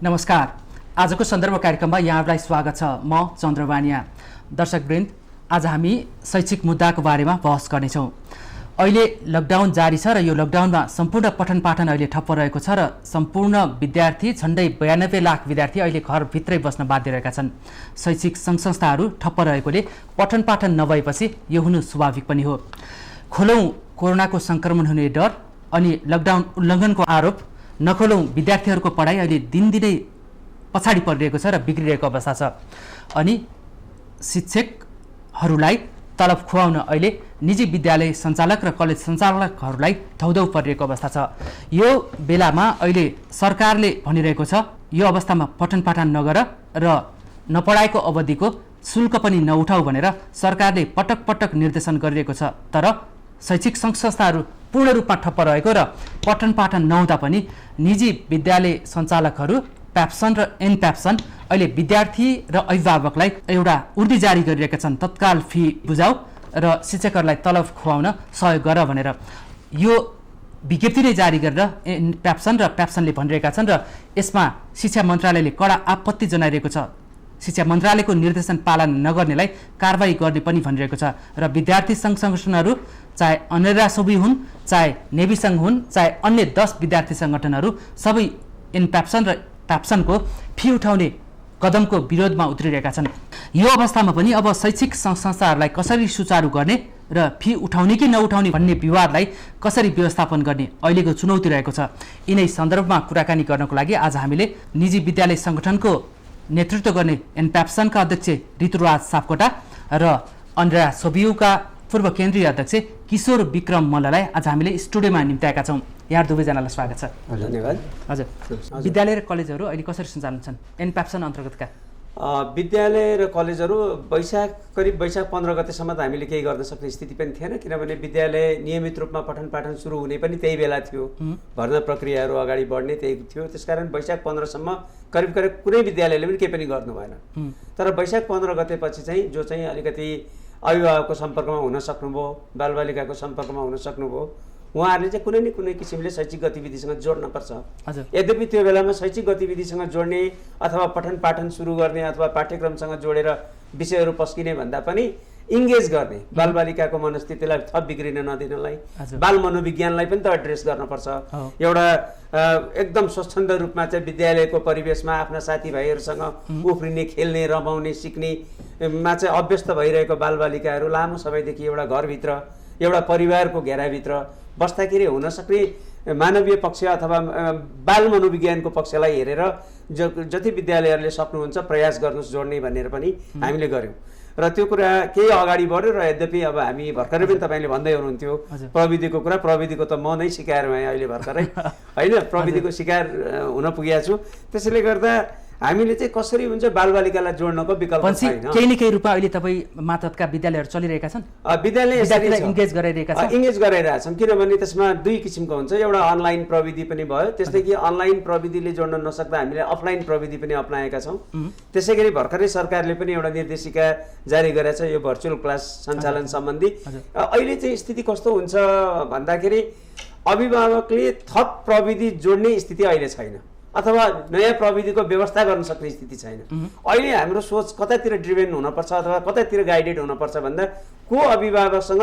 नमस्कार। आजको सन्दर्भ कार्यक्रममा यहाँलाई स्वागत छ। म चन्द्रवानिया। दर्शकवृन्द, आज हामी शैक्षिक मुद्दाको बारेमा बहस गर्नेछौँ। अहिले लकडाउन जारी छ र यो लकडाउनमा सम्पूर्ण पठन पाठन अहिले ठप्प रहेको छ र सम्पूर्ण विद्यार्थी झन्डै 92 लाख विद्यार्थी अहिले घरभित्रै बस्न बाध्य रहेका छन्। शैक्षिक सङ्घ संस्थाहरू ठप्प रहेकोले पठन पाठन नभएपछि यो हुनु स्वाभाविक पनि हो। खोलौँ कोरोनाको सङ्क्रमण हुने डर अनि लकडाउन उल्लङ्घनको आरोप, नखोलौँ विद्यार्थीहरूको पढाइ अहिले दिनदिनै पछाडि परिरहेको छ र बिग्रिरहेको अवस्था छ। अनि शिक्षकहरूलाई तलब खुवाउन अहिले निजी विद्यालय सञ्चालक र कलेज सञ्चालकहरूलाई धौधौ परिरहेको अवस्था छ। यो बेलामा अहिले सरकारले भनिरहेको छ यो अवस्थामा पठन पाठन नगर र नपढाएको अवधिको शुल्क पनि नउठाऊ भनेर सरकारले पटक पटक निर्देशन गरिरहेको छ। तर शैक्षिक सङ्घ संस्थाहरू पूर्ण रूपमा ठप्प रहेको र पठन पाठन नहुँदा पनि निजी विद्यालय सञ्चालकहरू प्याप्सन र एनप्याप्सन अहिले विद्यार्थी र अभिभावकलाई एउटा उर्दी जारी गरिरहेका छन्। तत्काल फी बुझाऊ र शिक्षकहरूलाई तलब खुवाउन सहयोग गर भनेर यो विज्ञप्ति नै जारी गरेर एनप्याप्सन र प्याप्सनले भनिरहेका छन् र यसमा शिक्षा मन्त्रालयले कडा आपत्ति जनाइरहेको छ। शिक्षा मन्त्रालयको निर्देशन पालन नगर्नेलाई कारबाही गर्ने पनि भनिरहेको छ र विद्यार्थी सङ्घ सङ्गठनहरू चाहे अनरा सोबी हुन्, चाहे नेभी सङ्घ हुन्, चाहे अन्य 10 विद्यार्थी सङ्गठनहरू सबै एनप्याप्सन र प्याप्सनको फी उठाउने कदमको विरोधमा उत्रिरहेका छन्। यो अवस्थामा पनि अब शैक्षिक सङ्घ संस्थाहरूलाई कसरी सुचारू गर्ने र फी उठाउने कि नउठाउने भन्ने विवादलाई कसरी व्यवस्थापन गर्ने अहिलेको चुनौती रहेको छ। यिनै सन्दर्भमा कुराकानी गर्नको लागि आज हामीले निजी विद्यालय सङ्गठनको नेतृत्व गर्ने एनप्याप्सनका अध्यक्ष ऋतुराज सापकोटा र अनरा सोबियुका पूर्व केन्द्रीय अध्यक्ष किशोर विक्रम मल्ललाई आज हामीले स्टुडियोमा निम्त्याएका छौँ। यहाँ दुवैजनालाई स्वागत छ। धन्यवाद। हजुर, विद्यालय र कलेजहरू अहिले कसरी सञ्चालन छन् एनप्याप्सन अन्तर्गतका? विद्यालय र कलेजहरू करिब वैशाख 15 गतेसम्म त हामीले केही गर्न सक्ने स्थिति पनि थिएन, किनभने विद्यालय नियमित रूपमा पठन पाठन सुरु हुने पनि त्यही बेला थियो। भर्ना प्रक्रियाहरू अगाडि बढ्ने त्यही थियो। त्यसकारण वैशाख 15सम्म करिब कुनै विद्यालयले पनि केही पनि गर्नु भएन। तर वैशाख 15 गतेपछि चाहिँ जो चाहिँ अलिकति अभिभावकको सम्पर्कमा हुन सक्नुभयो, बालबालिकाको सम्पर्कमा हुन सक्नुभयो, उहाँहरूले चाहिँ कुनै न कुनै किसिमले शैक्षिक गतिविधिसँग जोड्नुपर्छ। यद्यपि त्यो बेलामा शैक्षिक गतिविधिसँग जोड्ने अथवा पठन पाठन सुरु गर्ने अथवा पाठ्यक्रमसँग जोडेर विषयहरू पस्किने भन्दा पनि इङ्गेज गर्ने, बालबालिकाको मनस्थितिलाई थप बिग्रिन नदिनलाई, बाल मनोविज्ञानलाई पनि त एड्रेस गर्नुपर्छ। एउटा एकदम स्वच्छन्द रूपमा चाहिँ विद्यालयको परिवेशमा आफ्ना साथीभाइहरूसँग उफ्रिने, खेल्ने, रमाउने, सिक्नेमा चाहिँ अभ्यस्त भइरहेको बालबालिकाहरू लामो समयदेखि एउटा घरभित्र, एउटा परिवारको घेराभित्र बस्दाखेरि हुन सक्ने मानवीय पक्ष अथवा बाल मनोविज्ञानको पक्षलाई हेरेर जति विद्यालयहरूले सक्नुहुन्छ प्रयास गर्नुहोस् जोड्ने भनेर पनि हामीले गऱ्यौँ र त्यो कुरा केही अगाडि बढ्यो। र यद्यपि अब हामी भर्खरै पनि तपाईँले भन्दै हुनुहुन्थ्यो प्रविधिको कुरा, प्रविधिको त म नै सिकार भएँ अहिले भर्खरै, होइन, प्रविधिको शिकार हुन पुगेको छु। त्यसैले गर्दा हामीले चाहिँ कसरी हुन्छ बालबालिकालाई जोड्नको विकल्प छैन। केही न केही रूपमा अहिले तपाईँ मातहतका विद्यालयहरू चलिरहेका छन्, विद्यालय इङ्गेज गराइरहेका छन्। इङ्गेज गराइरहेछौँ, किनभने त्यसमा दुई किसिमको हुन्छ। एउटा अनलाइन प्रविधि पनि भयो, त्यस्तै कि अनलाइन प्रविधिले जोड्न नसक्दा हामीले अफलाइन प्रविधि पनि अप्नाएका छौँ। त्यसै गरी भर्खरै सरकारले पनि एउटा निर्देशिका जारी गरेको छ यो भर्चुअल क्लास सञ्चालन सम्बन्धी। अहिले चाहिँ स्थिति कस्तो हुन्छ भन्दाखेरि अभिभावकले थप प्रविधि जोड्ने स्थिति अहिले छैन अथवा नयाँ प्रविधिको व्यवस्था गर्न सक्ने स्थिति छैन। अहिले हाम्रो सोच कतातिर ड्रिभेन हुनपर्छ अथवा कतातिर गाइडेड हुनपर्छ भन्दा को अभिभावकसँग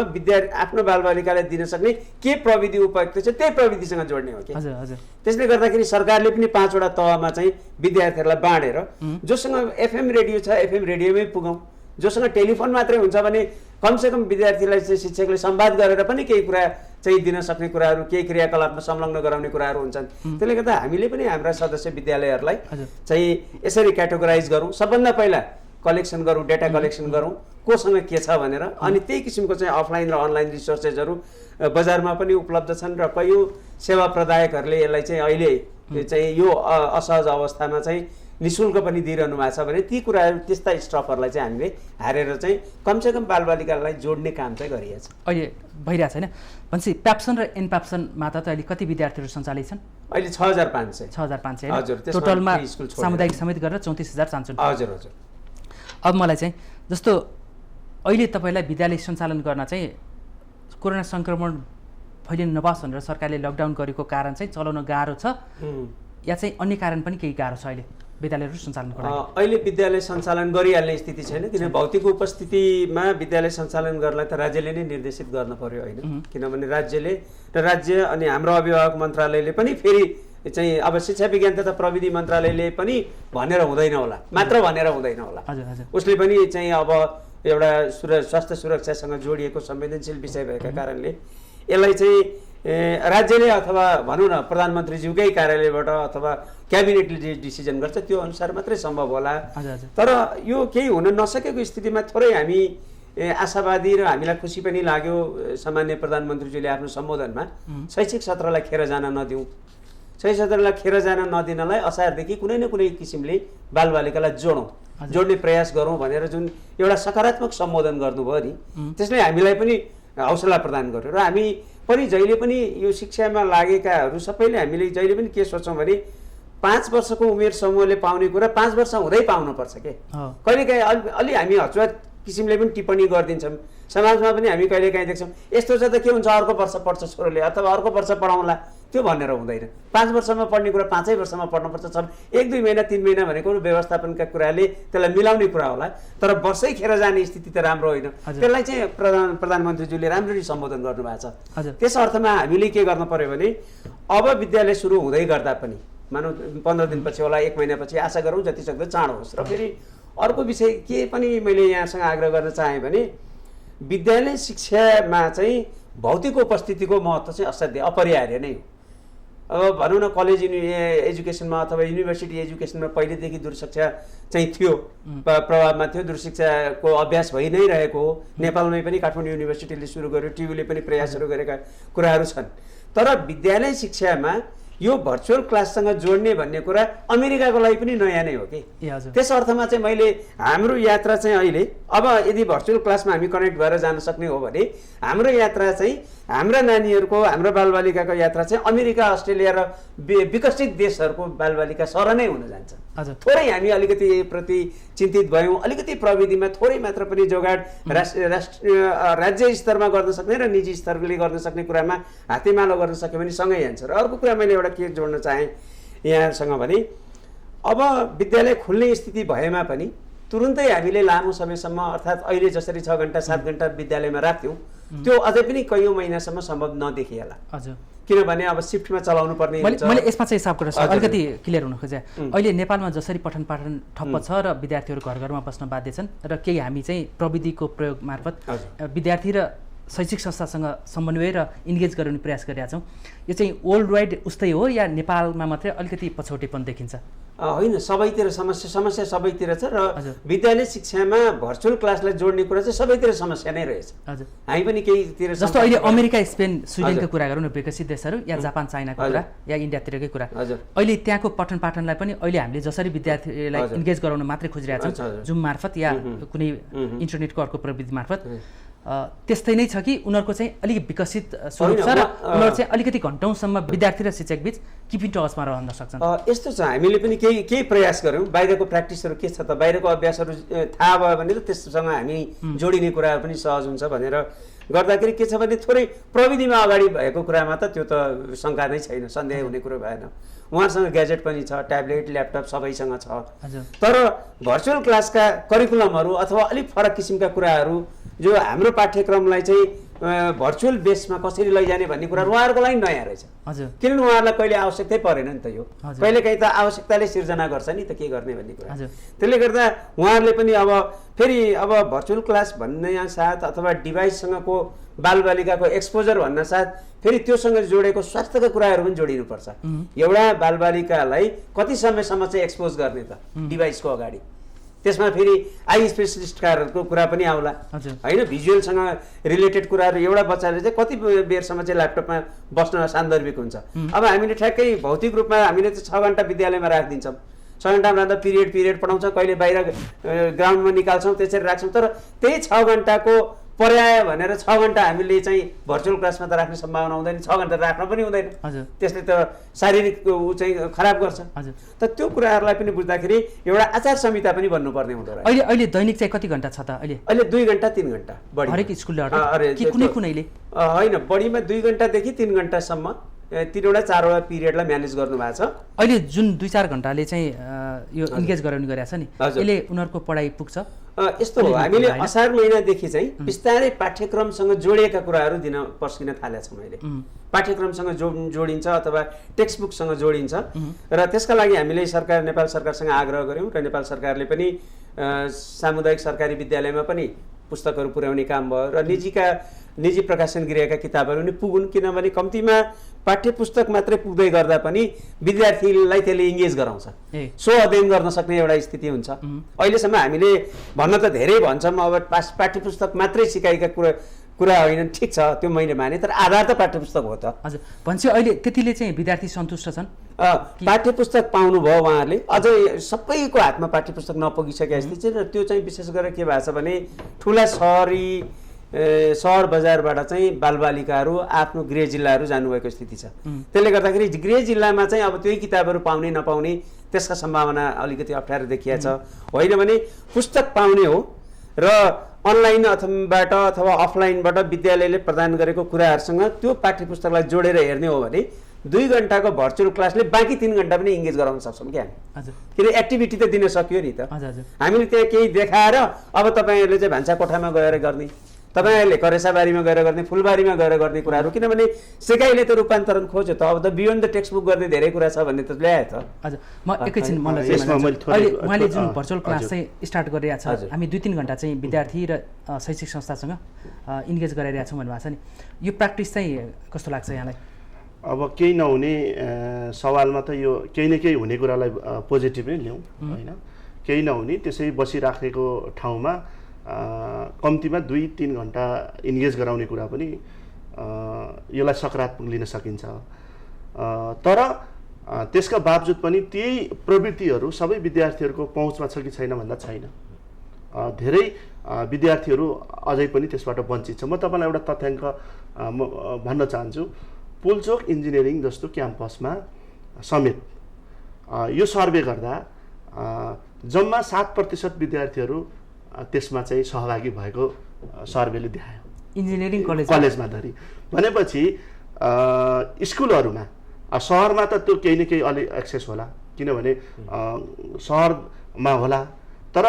आफ्नो बालबालिकालाई दिन सक्ने के प्रविधि उपयुक्त छ त्यही प्रविधिसँग जोड्ने हो कि। त्यसले गर्दाखेरि सरकारले पनि 5 वटा तहमा चाहिँ विद्यार्थीहरूलाई बाँडेर जोसँग एफएम रेडियो छ एफएम रेडियोमै पुगौँ, जोसँग टेलिफोन मात्रै हुन्छ भने कमसेकम विद्यार्थीलाई चाहिँ शिक्षकले संवाद गरेर पनि केही कुरा चाहिँ दिन सक्ने कुराहरू, केही क्रियाकलापमा संलग्न गराउने कुराहरू हुन्छन्। त्यसले गर्दा हामीले पनि हाम्रा सदस्य विद्यालयहरूलाई चाहिँ यसरी क्याटेगोराइज गरौँ। सबभन्दा पहिला कलेक्सन गरौँ, डेटा कलेक्सन गरौँ कोसँग के छ भनेर, अनि त्यही किसिमको चाहिँ अफलाइन र अनलाइन रिसोर्सेसहरू बजारमा पनि उपलब्ध छन् र कयौँ सेवा प्रदायकहरूले यसलाई चाहिँ अहिले चाहिँ यो असहज अवस्थामा चाहिँ निःशुल्क पनि दिइरहनु भएको छ भने ती कुराहरू त्यस्ता स्टफहरूलाई चाहिँ हामीले हारेर चाहिँ कमसेकम बालबालिकालाई जोड्ने काम चाहिँ गरिएको छ। अहिले भइरहेको छैन भनेपछि प्याप्सन र एनप्याप्सनमा त अहिले कति विद्यार्थीहरू सञ्चालित छन्? अहिले 6500 हजुर, टोटलमा सामुदायिक समेत गरेर 34,000 हजुर हजुर। अब मलाई चाहिँ जस्तो अहिले तपाईँलाई विद्यालय सञ्चालन गर्न चाहिँ कोरोना सङ्क्रमण फैलिन नपाओस् भनेर सरकारले लकडाउन गरेको कारण चाहिँ चलाउन गाह्रो छ या चाहिँ अन्य कारण पनि केही गाह्रो छ अहिले विद्यालयहरू सञ्चालनको लागि? अहिले विद्यालय सञ्चालन गरिहाल्ने स्थिति छैन, किनभने भौतिक उपस्थितिमा विद्यालय सञ्चालन गर्नलाई त राज्यले नै निर्देशित गर्न पर्यो होइन, किनभने राज्य अनि हाम्रो अभिभावक मन्त्रालयले पनि फेरि चाहिँ अब शिक्षा विज्ञान तथा प्रविधि मन्त्रालयले पनि भनेर हुँदैन होला, मात्र भनेर हुँदैन होला, उसले पनि चाहिँ अब एउटा स्वास्थ्य सुरक्षासँग जोडिएको संवेदनशील विषय भएका कारणले यसलाई चाहिँ राज्यले अथवा भनौँ न प्रधानमन्त्रीज्यूकै कार्यालयबाट अथवा क्याबिनेटले जे डिसिजन गर्छ त्यो अनुसार मात्रै सम्भव होला। तर यो केही हुन नसकेको स्थितिमा थोरै हामी आशावादी र हामीलाई खुसी पनि लाग्यो सामान्य प्रधानमन्त्रीज्यूले आफ्नो सम्बोधनमा शैक्षिक सत्रलाई खेर जान नदिउँ, शैक्षिक सत्रलाई खेर जान नदिनलाई असारदेखि कुनै न कुनै किसिमले बालबालिकालाई जोड्ने प्रयास गरौँ भनेर जुन एउटा सकारात्मक सम्बोधन गर्नुभयो नि, त्यसले हामीलाई पनि हौसला प्रदान गर्यो र हामी पनि जहिले पनि यो शिक्षामा लागेकाहरू सबैले हामीले जहिले पनि के सोच्छौँ भने 5 वर्षको उमेर समूहले पाउने कुरा 5 वर्ष हुँदै पाउनुपर्छ के। कहिलेकाहीँ अलि हामी हचुवा किसिमले पनि टिप्पणी गरिदिन्छौँ, समाजमा पनि हामी कहिलेकाहीँ देख्छौँ यस्तो छ त के हुन्छ अर्को वर्ष पढ्छ छोरोले अथवा अर्को वर्ष पढाउँला, त्यो भनेर हुँदैन। 5 वर्षमा पढ्ने कुरा 5 वर्षमा पढ्नुपर्छ। 1-2 महिना 3 महिना भनेको व्यवस्थापनका कुराले त्यसलाई मिलाउने कुरा होला, तर वर्षै खेर जाने स्थिति त राम्रो होइन। त्यसलाई चाहिँ प्रधानमन्त्रीज्यूले राम्ररी सम्बोधन गर्नुभएको छ। त्यस अर्थमा हामीले के गर्नु पर्यो भने अब विद्यालय सुरु हुँदै गर्दा पनि मानौ 15 दिनपछि होला 1 महिनापछि आशा गरौँ जतिसक्दो चाँडो होस्। र फेरि अर्को विषय के पनि मैले यहाँसँग आग्रह गर्न चाहेँ भने विद्यालय शिक्षामा चाहिँ भौतिक उपस्थितिको महत्त्व चाहिँ असाध्यै अपरिहार्य नै हो। अब भनौँ न कलेज एजुकेसनमा अथवा युनिभर्सिटी एजुकेसनमा पहिलेदेखि दूरशिक्षा चाहिँ थियो, प्रभावमा थियो, दूरशिक्षाको अभ्यास भइ नै रहेको हो। नेपालमै पनि काठमाडौँ युनिभर्सिटीले सुरु गर्यो, टियुले पनि प्रयासहरू गरेका कुराहरू छन्। तर विद्यालय शिक्षामा यो भर्चुअल क्लाससँग जोड्ने भन्ने कुरा अमेरिकाको लागि पनि नयाँ नै हो कि। त्यस अर्थमा चाहिँ मैले हाम्रो यात्रा चाहिँ अहिले अब यदि भर्चुअल क्लासमा हामी कनेक्ट भएर जान सक्ने हो भने हाम्रो यात्रा चाहिँ हाम्रा नानीहरूको हाम्रो बालबालिकाको यात्रा चाहिँ अमेरिका अस्ट्रेलिया र विकसित देशहरूको बालबालिका सर नै हुन जान्छ। थोरै हामी अलिकति प्रति चिन्तित भयौँ, अलिकति प्रविधिमा थोरै मात्र पनि जोगाड राज्य स्तरमा गर्न सक्ने र निजी स्तरले गर्न सक्ने कुरामा हातेमालो गर्न सक्यो भने सँगै जान्छ। र अर्को कुरा मैले एउटा के जोड्न चाहेँ यहाँसँग भने अब विद्यालय खुल्ने स्थिति भएमा पनि तुरुन्तै हामीले लामो समयसम्म अर्थात् अहिले जसरी 6 घण्टा 7 घण्टा विद्यालयमा राख्थ्यौँ त्यो अझै पनि कैयौँ महिनासम्म सम्भव नदेखिएला। किनभने अब सिफ्टमा चलाउनु पर्ने हुन्छ। मैले यसमा चाहिँ हिसाब गरेर अलिकति क्लियर हुन खोजेँ। अहिले नेपालमा जसरी पठन पाठन ठप्प छ र विद्यार्थीहरू घर घरमा बस्न बाध्य छन् र केही हामी चाहिँ प्रविधिको प्रयोग मार्फत विद्यार्थी र शैक्षिक संस्थासँग समन्वय र इन्गेज गर्ने प्रयास गरिरहेका छौँ, यो चाहिँ वर्ल्ड वाइड उस्तै हो या नेपालमा मात्रै अलिकति पछौटेपन देखिन्छ? होइन, सबैतिर समस्या सबैतिर छ र विद्यालय शिक्षामा भर्चुअल क्लासलाई जोड्ने कुरा चाहिँ सबैतिर समस्या नै रहेछ। हामी पनि केहीतिर जस्तो अहिले अमेरिका स्पेन स्विडेनको कुरा गरौँ न, विकसित देशहरू या जापान चाइनाको कुरा या इन्डियातिरकै कुरा, अहिले त्यहाँको पठन पाठनलाई पनि अहिले हामीले जसरी विद्यार्थीलाई इन्गेज गराउन मात्रै खोजिरहेका छौँ जुम मार्फत या कुनै इन्टरनेटको अर्को प्रविधि मार्फत, त्यस्तै नै छ कि उनीहरूको चाहिँ अलिक विकसित स्वरूप छ र उनीहरू चाहिँ अलिकति घन्टौँसम्म विद्यार्थी र शिक्षक बिच किपिङ टचमा रहन सक्छन्? यस्तो छ, हामीले पनि केही प्रयास गऱ्यौँ। बाहिरको प्र्याक्टिसहरू के छ त, बाहिरको अभ्यासहरू थाहा भयो भने त त्यससँग हामी जोडिने कुराहरू पनि सहज हुन्छ भनेर गर्दाखेरि के छ भने थोरै प्रविधिमा अगाडि भएको कुरामा त त्यो त शङ्का नै छैन, सन्देह हुने कुरो भएन। उहाँहरूसँग ग्याजेट पनि छ, ट्याब्लेट ल्यापटप सबैसँग छ। तर भर्चुअल क्लासका करिकुलमहरू अथवा अलिक फरक किसिमका कुराहरू जो हाम्रो पाठ्यक्रमलाई चाहिँ भर्चुअल बेसमा कसरी लैजाने भन्ने कुरा उहाँहरूको लागि नयाँ रहेछ। किनभने उहाँहरूलाई कहिले आवश्यकतै परेन नि त। यो कहिलेकाहीँ त आवश्यकताले सिर्जना गर्छ नि त के गर्ने भन्ने कुरा। त्यसले गर्दा उहाँहरूले पनि अब फेरि अब भर्चुअल क्लास भन्ने साथ अथवा डिभाइससँगको बालबालिकाको एक्सपोजर भन्न साथ फेरि त्योसँग जोडेको स्वास्थ्यका कुराहरू पनि जोडिनुपर्छ। एउटा बालबालिकालाई कति समयसम्म चाहिँ एक्सपोज गर्ने त डिभाइसको अगाडि, त्यसमा फेरि आई स्पेसलिस्टहरूको कुरा पनि आउला होइन, भिजुअलसँग रिलेटेड कुराहरू। एउटा बच्चाले चाहिँ कति बेरसम्म चाहिँ ल्यापटपमा बस्न सान्दर्भिक हुन्छ। अब हामीले ठ्याक्कै भौतिक रूपमा हामीले चाहिँ 6 घण्टा विद्यालयमा राखिदिन्छौँ, 6 घण्टामा राख्दा पिरियड पढाउँछौँ, कहिले बाहिर ग्राउन्डमा निकाल्छौँ, त्यसरी राख्छौँ। तर त्यही 6 घण्टाको पर्याय भनेर 6 घण्टा हामीले चाहिँ भर्चुअल क्लासमा त राख्ने सम्भावना हुँदैन, 6 घण्टा राख्न पनि हुँदैन, त्यसले त शारीरिक चाहिँ खराब गर्छ। त त्यो कुराहरूलाई पनि बुझ्दाखेरि एउटा आचार संहिता पनि भन्नुपर्ने हुँदो रहेछ। अहिले दैनिक चाहिँ कति घण्टा छ त? अहिले 2 घण्टा 3 घण्टा बढी हरेक स्कुलले कि कुनैले होइन, बढीमा 2 घण्टादेखि 3 घण्टासम्म 3वटा 4वटा पिरियडलाई म्यानेज गर्नुभएको छ। अहिले जुन 2-4 घण्टाले चाहिँ यो इन्गेज गराउने गरेको छ नि, यसले उनीहरूको पढाइ पुग्छ? यस्तो हो, हामीले असार महिनादेखि चाहिँ बिस्तारै पाठ्यक्रमसँग जोडिएका कुराहरू दिन पर्सिन थालेको छौँ। अहिले पाठ्यक्रमसँग जोडिन्छ अथवा टेक्स्ट बुकसँग जोडिन्छ र त्यसका लागि हामीले नेपाल सरकारसँग आग्रह गऱ्यौँ र नेपाल सरकारले पनि सामुदायिक सरकारी विद्यालयमा पनि पुस्तकहरू पुर्याउने काम भयो र निजी प्रकाशन गृहका किताबहरू पनि पुगुन्, किनभने कम्तीमा पाठ्य पुस्तक मात्रै पुग्दै गर्दा पनि विद्यार्थीलाई त्यसले इङ्गेज गराउँछ, सो अध्ययन गर्न सक्ने एउटा स्थिति हुन्छ। अहिलेसम्म हामीले भन्न त धेरै भन्छौँ, अब पाठ्य पुस्तक मात्रै सिकाएका कुरा होइन, ठिक छ त्यो मैले माने, तर आधार त पाठ्य पुस्तक हो त। हजुर, भनेपछि अहिले त्यतिले चाहिँ विद्यार्थी सन्तुष्ट छन्? पाठ्य पुस्तक पाउनुभयो उहाँहरूले, अझै सबैको हातमा पाठ्य पुस्तक नपुगिसकेका स्थिति छ र त्यो चाहिँ विशेष गरेर के भएको छ भने ठुला सहर बजारबाट चाहिँ बालबालिकाहरू आफ्नो गृह जिल्लाहरू जानुभएको स्थिति छ। त्यसले गर्दाखेरि गृह जिल्लामा चाहिँ अब त्यही किताबहरू पाउने नपाउने त्यसका सम्भावना अलिकति अप्ठ्यारो देखिया छ। होइन भने पुस्तक पाउने हो र अनलाइन अथवा अफलाइनबाट विद्यालयले प्रदान गरेको कुराहरूसँग त्यो पाठ्य पुस्तकलाई जोडेर हेर्ने हो भने 2 घण्टाको भर्चुअल क्लासले बाँकी 3 घण्टा पनि इङ्गेज गराउन सक्छौँ क्या हामी। किन एक्टिभिटी त दिन सकियो नि त। हामीले त्यहाँ केही देखाएर अब तपाईँहरूले चाहिँ भान्सा कोठामा गएर गर्ने, तपाईँहरूले करेसाबारीमा गएर गर्ने, फुलबारीमा गएर गर्ने कुराहरू, किनभने सिकाइले त रूपान्तरण खोज्यो त। अब त बियोन्ड द टेक्स्ट बुक गर्ने धेरै कुरा छ भन्ने त ल्यायो त। हजुर, म एकैछिन अहिले उहाँले जुन भर्चुअल क्लास चाहिँ स्टार्ट गरिरहेको छ, हामी 2-3 घण्टा चाहिँ विद्यार्थी र शैक्षिक संस्थासँग इन्गेज गराइरहेको छौँ भन्नुभएको छ नि, यो प्र्याक्टिस चाहिँ कस्तो लाग्छ यहाँलाई? अब केही नहुने सवालमा त यो केही न केही हुने कुरालाई पोजिटिभ नै ल्याउँ होइन। केही नहुने त्यसै बसिराखेको ठाउँमा कम्तीमा 2-3 घण्टा इन्गेज गराउने कुरा पनि यसलाई सकारात्मक लिन सकिन्छ। तर त्यसका बावजुद पनि त्यही प्रवृत्तिहरू सबै विद्यार्थीहरूको पहुँचमा छ कि छैन भन्दा छैन। धेरै विद्यार्थीहरू अझै पनि त्यसबाट वञ्चित छ। म तपाईँलाई एउटा तथ्याङ्क भन्न चाहन्छु। पुलचोक इन्जिनियरिङ जस्तो क्याम्पसमा समेत यो सर्वे गर्दा जम्मा 7% विद्यार्थीहरू त्यसमा चाहिँ सहभागी भएको सर्वेले देखायो, इन्जिनियरिङ कलेजमा धरि। भनेपछि स्कुलहरूमा, सहरमा त त्यो केही न केही अलि एक्सेस होला, किनभने सहरमा होला, तर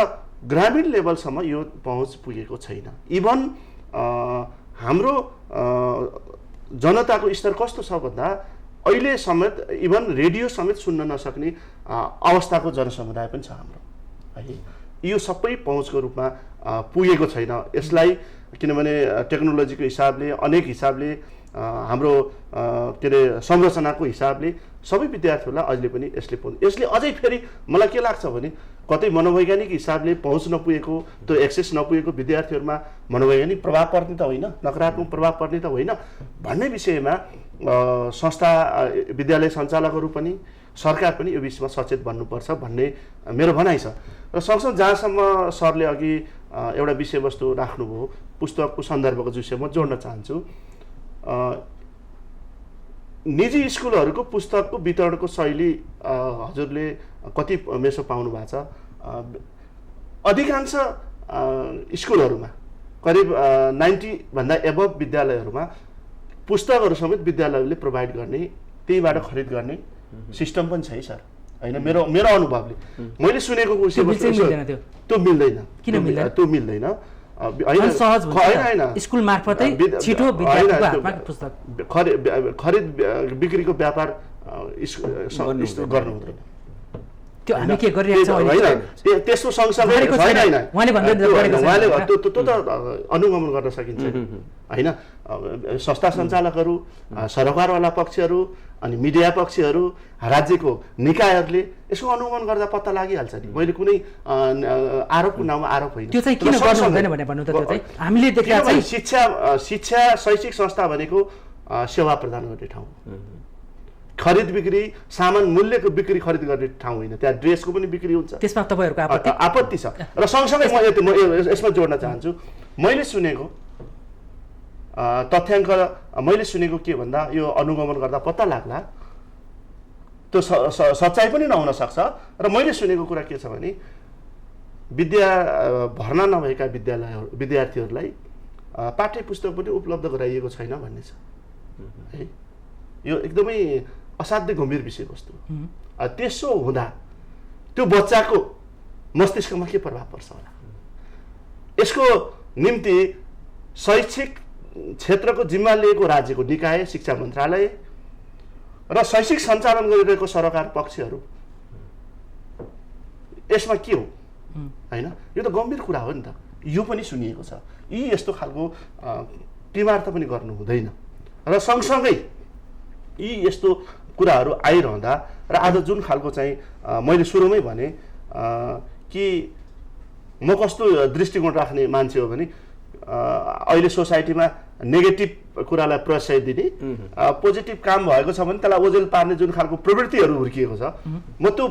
ग्रामीण लेभलसम्म यो पहुँच पुगेको छैन। इभन हाम्रो जनताको स्तर कस्तो छ भन्दा अहिले समेत इभन रेडियो समेत सुन्न नसक्ने अवस्थाको जनसमुदाय पनि छ हाम्रो है। यो सबै पहुँचको रूपमा पुगेको छैन। यसलाई किनभने टेक्नोलोजीको हिसाबले, अनेक हिसाबले, हाम्रो के अरे संरचनाको हिसाबले सबै विद्यार्थीहरूलाई अहिले पनि यसले अझै फेरि मलाई के लाग्छ भने कतै मनोवैज्ञानिक हिसाबले पहुँच नपुगेको, त्यो एक्सेस नपुगेको विद्यार्थीहरूमा मनोवैज्ञानिक प्रभाव पर्ने त होइन, नकारात्मक प्रभाव पर्ने त होइन भन्ने विषयमा संस्था, विद्यालय सञ्चालकहरू पनि, सरकार पनि यो विषयमा सचेत बन्नुपर्छ भन्ने मेरो भनाइ छ। र सँगसँगै जहाँसम्म सरले अघि एउटा विषयवस्तु राख्नुभयो, पुस्तकको सन्दर्भको विषय म जोड्न चाहन्छु। निजी स्कुलहरूको पुस्तकको वितरणको शैली हजुरले कति मेसो पाउनु भएको छ? अधिकांश स्कुलहरूमा करिब 90 भन्दा एबभ विद्यालयहरूमा पुस्तकहरू समेत विद्यालयले प्रोभाइड गर्ने, त्यहीबाट खरिद गर्ने सिस्टम पनि छ है सर, होइन? मेरो अनुभवले मैले सुनेको त्यो मिल्दैन। किन मिल्दैन? त्यो मिल्दैन। स्कुल मार्फतै छिटो विद्यार्थीको हातमा पुस्तक खरिद बिक्रीको व्यापार गर्नु हुँदैन। त्यो हामी के गरिरहेको छौँ होइन, त्यसको सँगसँगै उहाँले त्यो त अनुगमन गर्न सकिन्छ होइन। संस्था सञ्चालकहरू, सरकारवाला पक्षहरू, अनि मिडिया पक्षहरू, राज्यको निकायहरूले यसको अनुगमन गर्दा पत्ता लागिहाल्छ नि। मैले कुनै आरोपको नाममा आरोप होइन, त्यो चाहिँ किन गर्नु हुँदैन भने भन्नु त। त्यो चाहिँ हामीले देखेका चाहिँ शिक्षा शैक्षिक संस्था भनेको सेवा प्रदान गर्ने ठाउँ, खरिद बिक्री, सामान मूल्यको बिक्री खरिद गर्ने ठाउँ होइन। त्यहाँ ड्रेसको पनि बिक्री हुन्छ, त्यसमा तपाईँहरूको आपत्ति छ। र सँगसँगै म यसमा जोड्न चाहन्छु, मैले सुनेको तथ्याङ्क मैले सुनेको के भन्दा, यो अनुगमन गर्दा पत्ता लाग्ला, त्यो सच्चाइ पनि नहुन सक्छ। र मैले सुनेको कुरा के छ भने भर्ना नभएका विद्यार्थीहरूलाई पाठ्य पुस्तक पनि उपलब्ध गराइएको छैन भन्ने छ है। यो एकदमै असाध्यै गम्भीर विषयवस्तु हो। त्यसो हुँदा त्यो बच्चाको मस्तिष्कमा के प्रभाव पर्छ होला? यसको निम्ति शैक्षिक क्षेत्रको जिम्मा लिएको राज्यको निकाय शिक्षा मन्त्रालय र शैक्षिक सञ्चालन गरिरहेको सरकार पक्षहरू यसमा के हो हैन? यो त गम्भीर कुरा हो नि त। यो पनि सुनिएको छ। यी यस्तो खालको टिमार्थ पनि गर्नु हुँदैन र सँगसँगै यी यस्तो कुराहरू आइरहँदा र आज जुन खालको चाहिँ मैले सुरुमै भने कि म कस्तो दृष्टिकोण राख्ने मान्छे हो भने अहिले सोसाइटीमा नेगेटिभ कुरालाई प्रशय दिने, पोजिटिभ काम भएको छ भने त्यसलाई ओझेल पार्ने जुन खालको प्रवृत्तिहरू हुर्किएको छ, म त्यो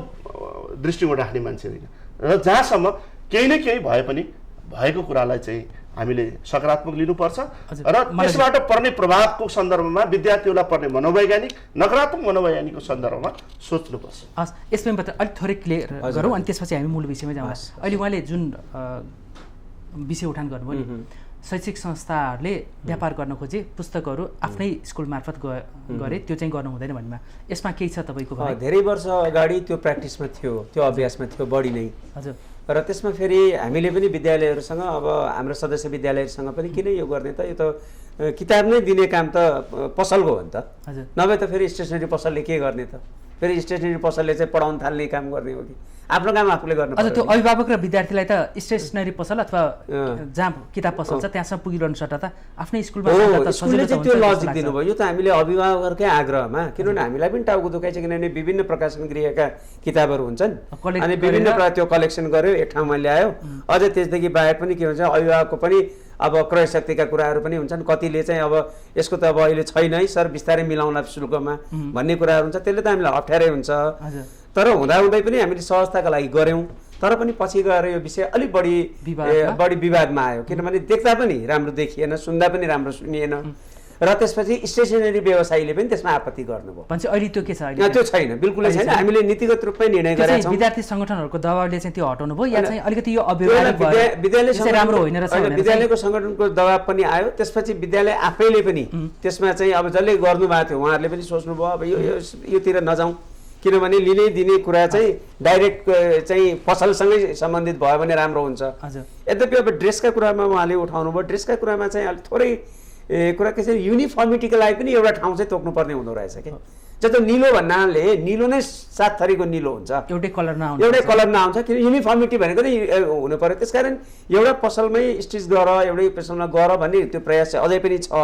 दृष्टिकोण राख्ने मान्छे होइन। र जहाँसम्म केही न केही भए पनि भएको कुरालाई चाहिँ हामीले सकारात्मक लिनुपर्छ र त्यसबाट पर्ने प्रभावको सन्दर्भमा विद्यार्थीहरूलाई पर्ने मनोवैज्ञानिक नकारात्मक मनोवैज्ञानिकको सन्दर्भमा सोच्नुपर्छ। हस्, यसमै अलिक थोरै क्लियर गरौँ अनि त्यसपछि हामी मूल विषयमै जाउँ। अहिले उहाँले जुन विषय उठान गर्नुभयो नि, शैक्षिक संस्थाहरूले व्यापार गर्न खोजे, पुस्तकहरू आफ्नै स्कुल मार्फत गरे, त्यो चाहिँ गर्नु हुँदैन भन्नेमा यसमा केही छ तपाईँको? धेरै वर्ष अगाडि त्यो प्र्याक्टिसमा थियो, त्यो अभ्यासमा थियो बढी नै। हजुर। र त्यसमा फेरि हामीले पनि विद्यालयहरूसँग, अब हाम्रो सदस्य विद्यालयहरूसँग पनि किन यो गर्ने त, यो त किताब नै दिने काम त पसलको हो नि त। हजुर। नभए त फेरि स्टेसनरी पसलले के गर्ने त? फेरि स्टेसनरी पसलले चाहिँ पढाउन थाल्ने काम गर्ने हो कि आफ्नो काम आफूले गर्नु? हजुर, त्यो अभिभावक र विद्यार्थीलाई त स्टेसनरी पसल अथवा जहाँ किताब पसल छ त्यहाँसम्म पुगिरहनु सट्टा त आफ्नै स्कुलमा स्कुलले चाहिँ त्यो लजिक दिनुभयो। यो त हामीले अभिभावकहरूकै आग्रहमा, किनभने हामीलाई पनि टाउको दुखाइ छ, किनभने विभिन्न प्रकाशन गृहका किताबहरू हुन्छन् अनि विभिन्न त्यो कलेक्सन गर्यो, एक ठाउँमा ल्यायो। अझै त्यसदेखि बाहेक पनि के हुन्छ, अभिभावकको पनि अब क्रय शक्तिका कुराहरू पनि हुन्छन्। कतिले चाहिँ अब यसको त अब अहिले छैन है सर, बिस्तारै मिलाउला शुल्कमा भन्ने कुराहरू हुन्छ, त्यसले त हामीलाई अप्ठ्यारै हुन्छ। तर हुँदाहुँदै पनि हामीले सहजताका लागि गऱ्यौँ, तर पनि पछि गएर यो विषय अलिक बढी विवादमा आयो, किनभने देख्दा पनि राम्रो देखिएन, सुन्दा पनि राम्रो सुनिएन र त्यसपछि स्टेसनरी व्यवसायीले पनि त्यसमा आपत्ति गर्नुभयो। अहिले त्यो के छ? त्यो छैन, बिल्कुलै छैन। हामीले नीतिगत रूपमै निर्णय गरेका छौँ। विद्यार्थी सङ्गठनहरूको दबावले चाहिँ त्यो हटाउनु भयो या चाहिँ अलिकति यो अव्यवहारिक विद्यालय राम्रो होइन रहेछ? विद्यालयको सङ्गठनको दबाव पनि आयो, त्यसपछि विद्यालय आफैले पनि त्यसमा चाहिँ अब जसले गर्नुभएको थियो उहाँहरूले पनि सोच्नुभयो अब योतिर नजाउँ, किनभने लिने दिने कुरा चाहिँ डाइरेक्ट चाहिँ पसलसँगै सम्बन्धित भयो भने राम्रो हुन्छ। यद्यपि अब ड्रेसका कुरामा उहाँले उठाउनु भयो, ड्रेसका कुरामा चाहिँ अलिक थोरै कुरा के छ, युनिफर्मिटीको लागि पनि एउटा ठाउँ चाहिँ तोक्नुपर्ने हुँदो रहेछ कि। जस्तो निलो भन्नाले निलो नै 7 थरीको निलो हुन्छ, एउटै कलर नआउँछ, किन युनिफर्मिटी भनेको नै हुनु पर्यो। त्यसकारण एउटा पसलमै स्टिच गर, एउटै पसलमा गर भन्ने त्यो प्रयास चाहिँ अझै पनि छ।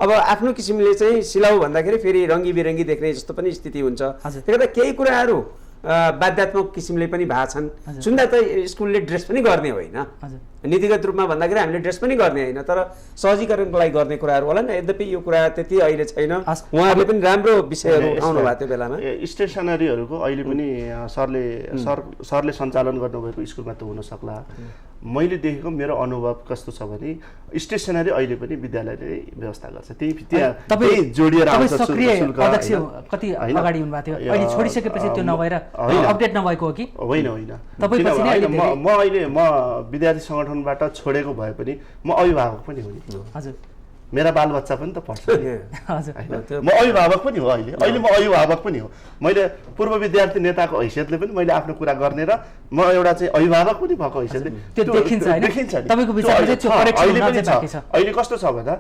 अब आफ्नो किसिमले चाहिँ सिलाउ भन्दाखेरि फेरि रङ्गी बिरङ्गी देख्ने जस्तो पनि स्थिति हुन्छ। त्यही भएर केही कुराहरू बाध्यात्मक किसिमले पनि भएको छन्। सुन्दा त स्कुलले ड्रेस पनि गर्ने होइन, नीतिगत रूपमा भन्दाखेरि हामीले ड्रेस पनि गर्ने होइन, तर सहजीकरणको लागि गर्ने कुराहरू होला नि। यद्यपि यो कुरा त्यति अहिले छैन, उहाँहरूले पनि राम्रो विषयहरू उठाउनु भएको त्यो बेलामा। स्टेसनरीहरूको अहिले पनि सरले सञ्चालन गर्नुभएको स्कुलमा त हुन सक्ला। मैले देखेको मेरो अनुभव कस्तो छ भने स्टेसनरी अहिले पनि विद्यालयले व्यवस्था गर्छ, त्यही जोडिएर आउँछ। अध्यक्ष कति अगाडि हुनुभएको थियो, अहिले छोडिसकेपछि त्यो नभएर अपडेट नभएको हो कि होइन? म विद्यार्थी सङ्गठनबाट छोडेको भए पनि म अभिभावक पनि हो नि। हजुर, मेरा बालबच्चा पनि त पढ्छ, म अभिभावक पनि हो। अहिले म अभिभावक पनि हो। मैले पूर्व विद्यार्थी नेताको हैसियतले पनि मैले आफ्नो कुरा गर्ने र म एउटा चाहिँ अभिभावक पनि भएको हैसियतले देखिन्छ। अहिले कस्तो छ भन्दा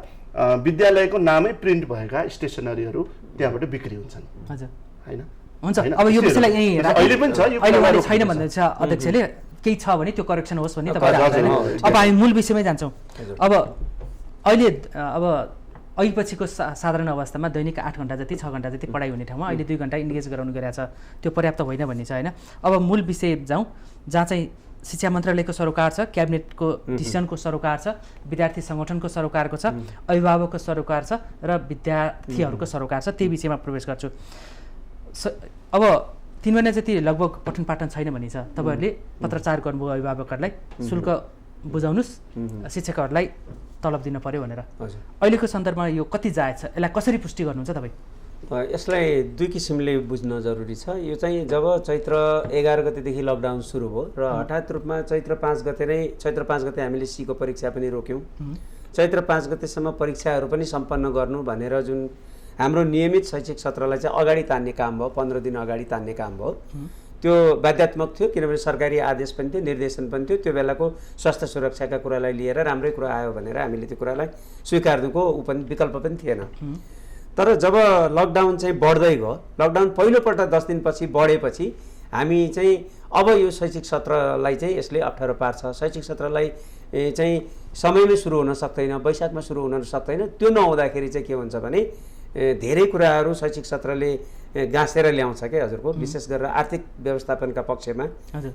विद्यालयको नामै प्रिन्ट भएका स्टेसनरीहरू त्यहाँबाट बिक्री हुन्छन् होइन? हुन्छ, अब यो विषयलाई यही अहिले पनि छ, अहिले छैन भन्दैछ अध्यक्षले। केही छ भने त्यो करेक्सन होस् भन्ने तपाईँ। अब हामी मूल विषयमै जान्छौँ। अब अहिले अहिलेपछिको साधारण अवस्थामा दैनिक 8 घण्टा जति 6 घण्टा जति पढाइ हुने ठाउँमा अहिले 2 घण्टा इन्गेज गराउनु गरेको छ, त्यो पर्याप्त होइन भन्ने छ होइन? अब मूल विषय जाउँ, जहाँ चाहिँ शिक्षा मन्त्रालयको सरोकार छ, क्याबिनेटको डिसिजनको सरोकार छ, विद्यार्थी सङ्गठनको सरोकारको छ, अभिभावकको सरोकार छ र विद्यार्थीहरूको सरोकार छ। त्यही विषयमा प्रवेश गर्छु। अब 3 महिना जति लगभग पठन पाठन छैन भन्ने छ, तपाईँहरूले पत्रचार गर्नुभयो अभिभावकहरूलाई, शुल्क बुझाउनुहोस्, शिक्षकहरूलाई तलब दिन पर्यो भनेर। अहिलेको सन्दर्भमा यो कति जायज छ, यसलाई कसरी पुष्टि गर्नुहुन्छ तपाईँ? यसलाई 2 किसिमले बुझ्न जरुरी छ। यो चाहिँ जब चैत्र 11 गतेदेखि लकडाउन सुरु भयो र हठात रूपमा चैत्र 5 गते हामीले सीको परीक्षा पनि रोक्यौँ। चैत्र 5 गतेसम्म परीक्षाहरू पनि सम्पन्न गर्नु भनेर जुन हाम्रो नियमित शैक्षिक सत्रलाई चाहिँ अगाडि तान्ने काम भयो, 15 दिन अगाडि तान्ने काम भयो। त्यो बाध्यात्मक थियो किनभने सरकारी आदेश पनि थियो, निर्देशन पनि थियो। त्यो बेलाको स्वास्थ्य सुरक्षाका कुरालाई लिएर राम्रै कुरा आयो भनेर हामीले त्यो कुरालाई स्वीकार्नुको विकल्प पनि थिएन। तर जब लकडाउन चाहिँ बढ्दै गयो, लकडाउन पहिलोपल्ट 10 दिनपछि बढेपछि हामी चाहिँ अब यो शैक्षिक सत्रलाई चाहिँ यसले अप्ठ्यारो पार्छ, शैक्षिक सत्रलाई चाहिँ समयमै सुरु हुन सक्दैन, वैशाखमा सुरु हुन सक्दैन। त्यो नहुँदाखेरि चाहिँ के हुन्छ भने धेरै कुराहरू शैक्षिक सत्रले गाँसेर ल्याउँछ क्या हजुरको, विशेष गरेर आर्थिक व्यवस्थापनका पक्षमा।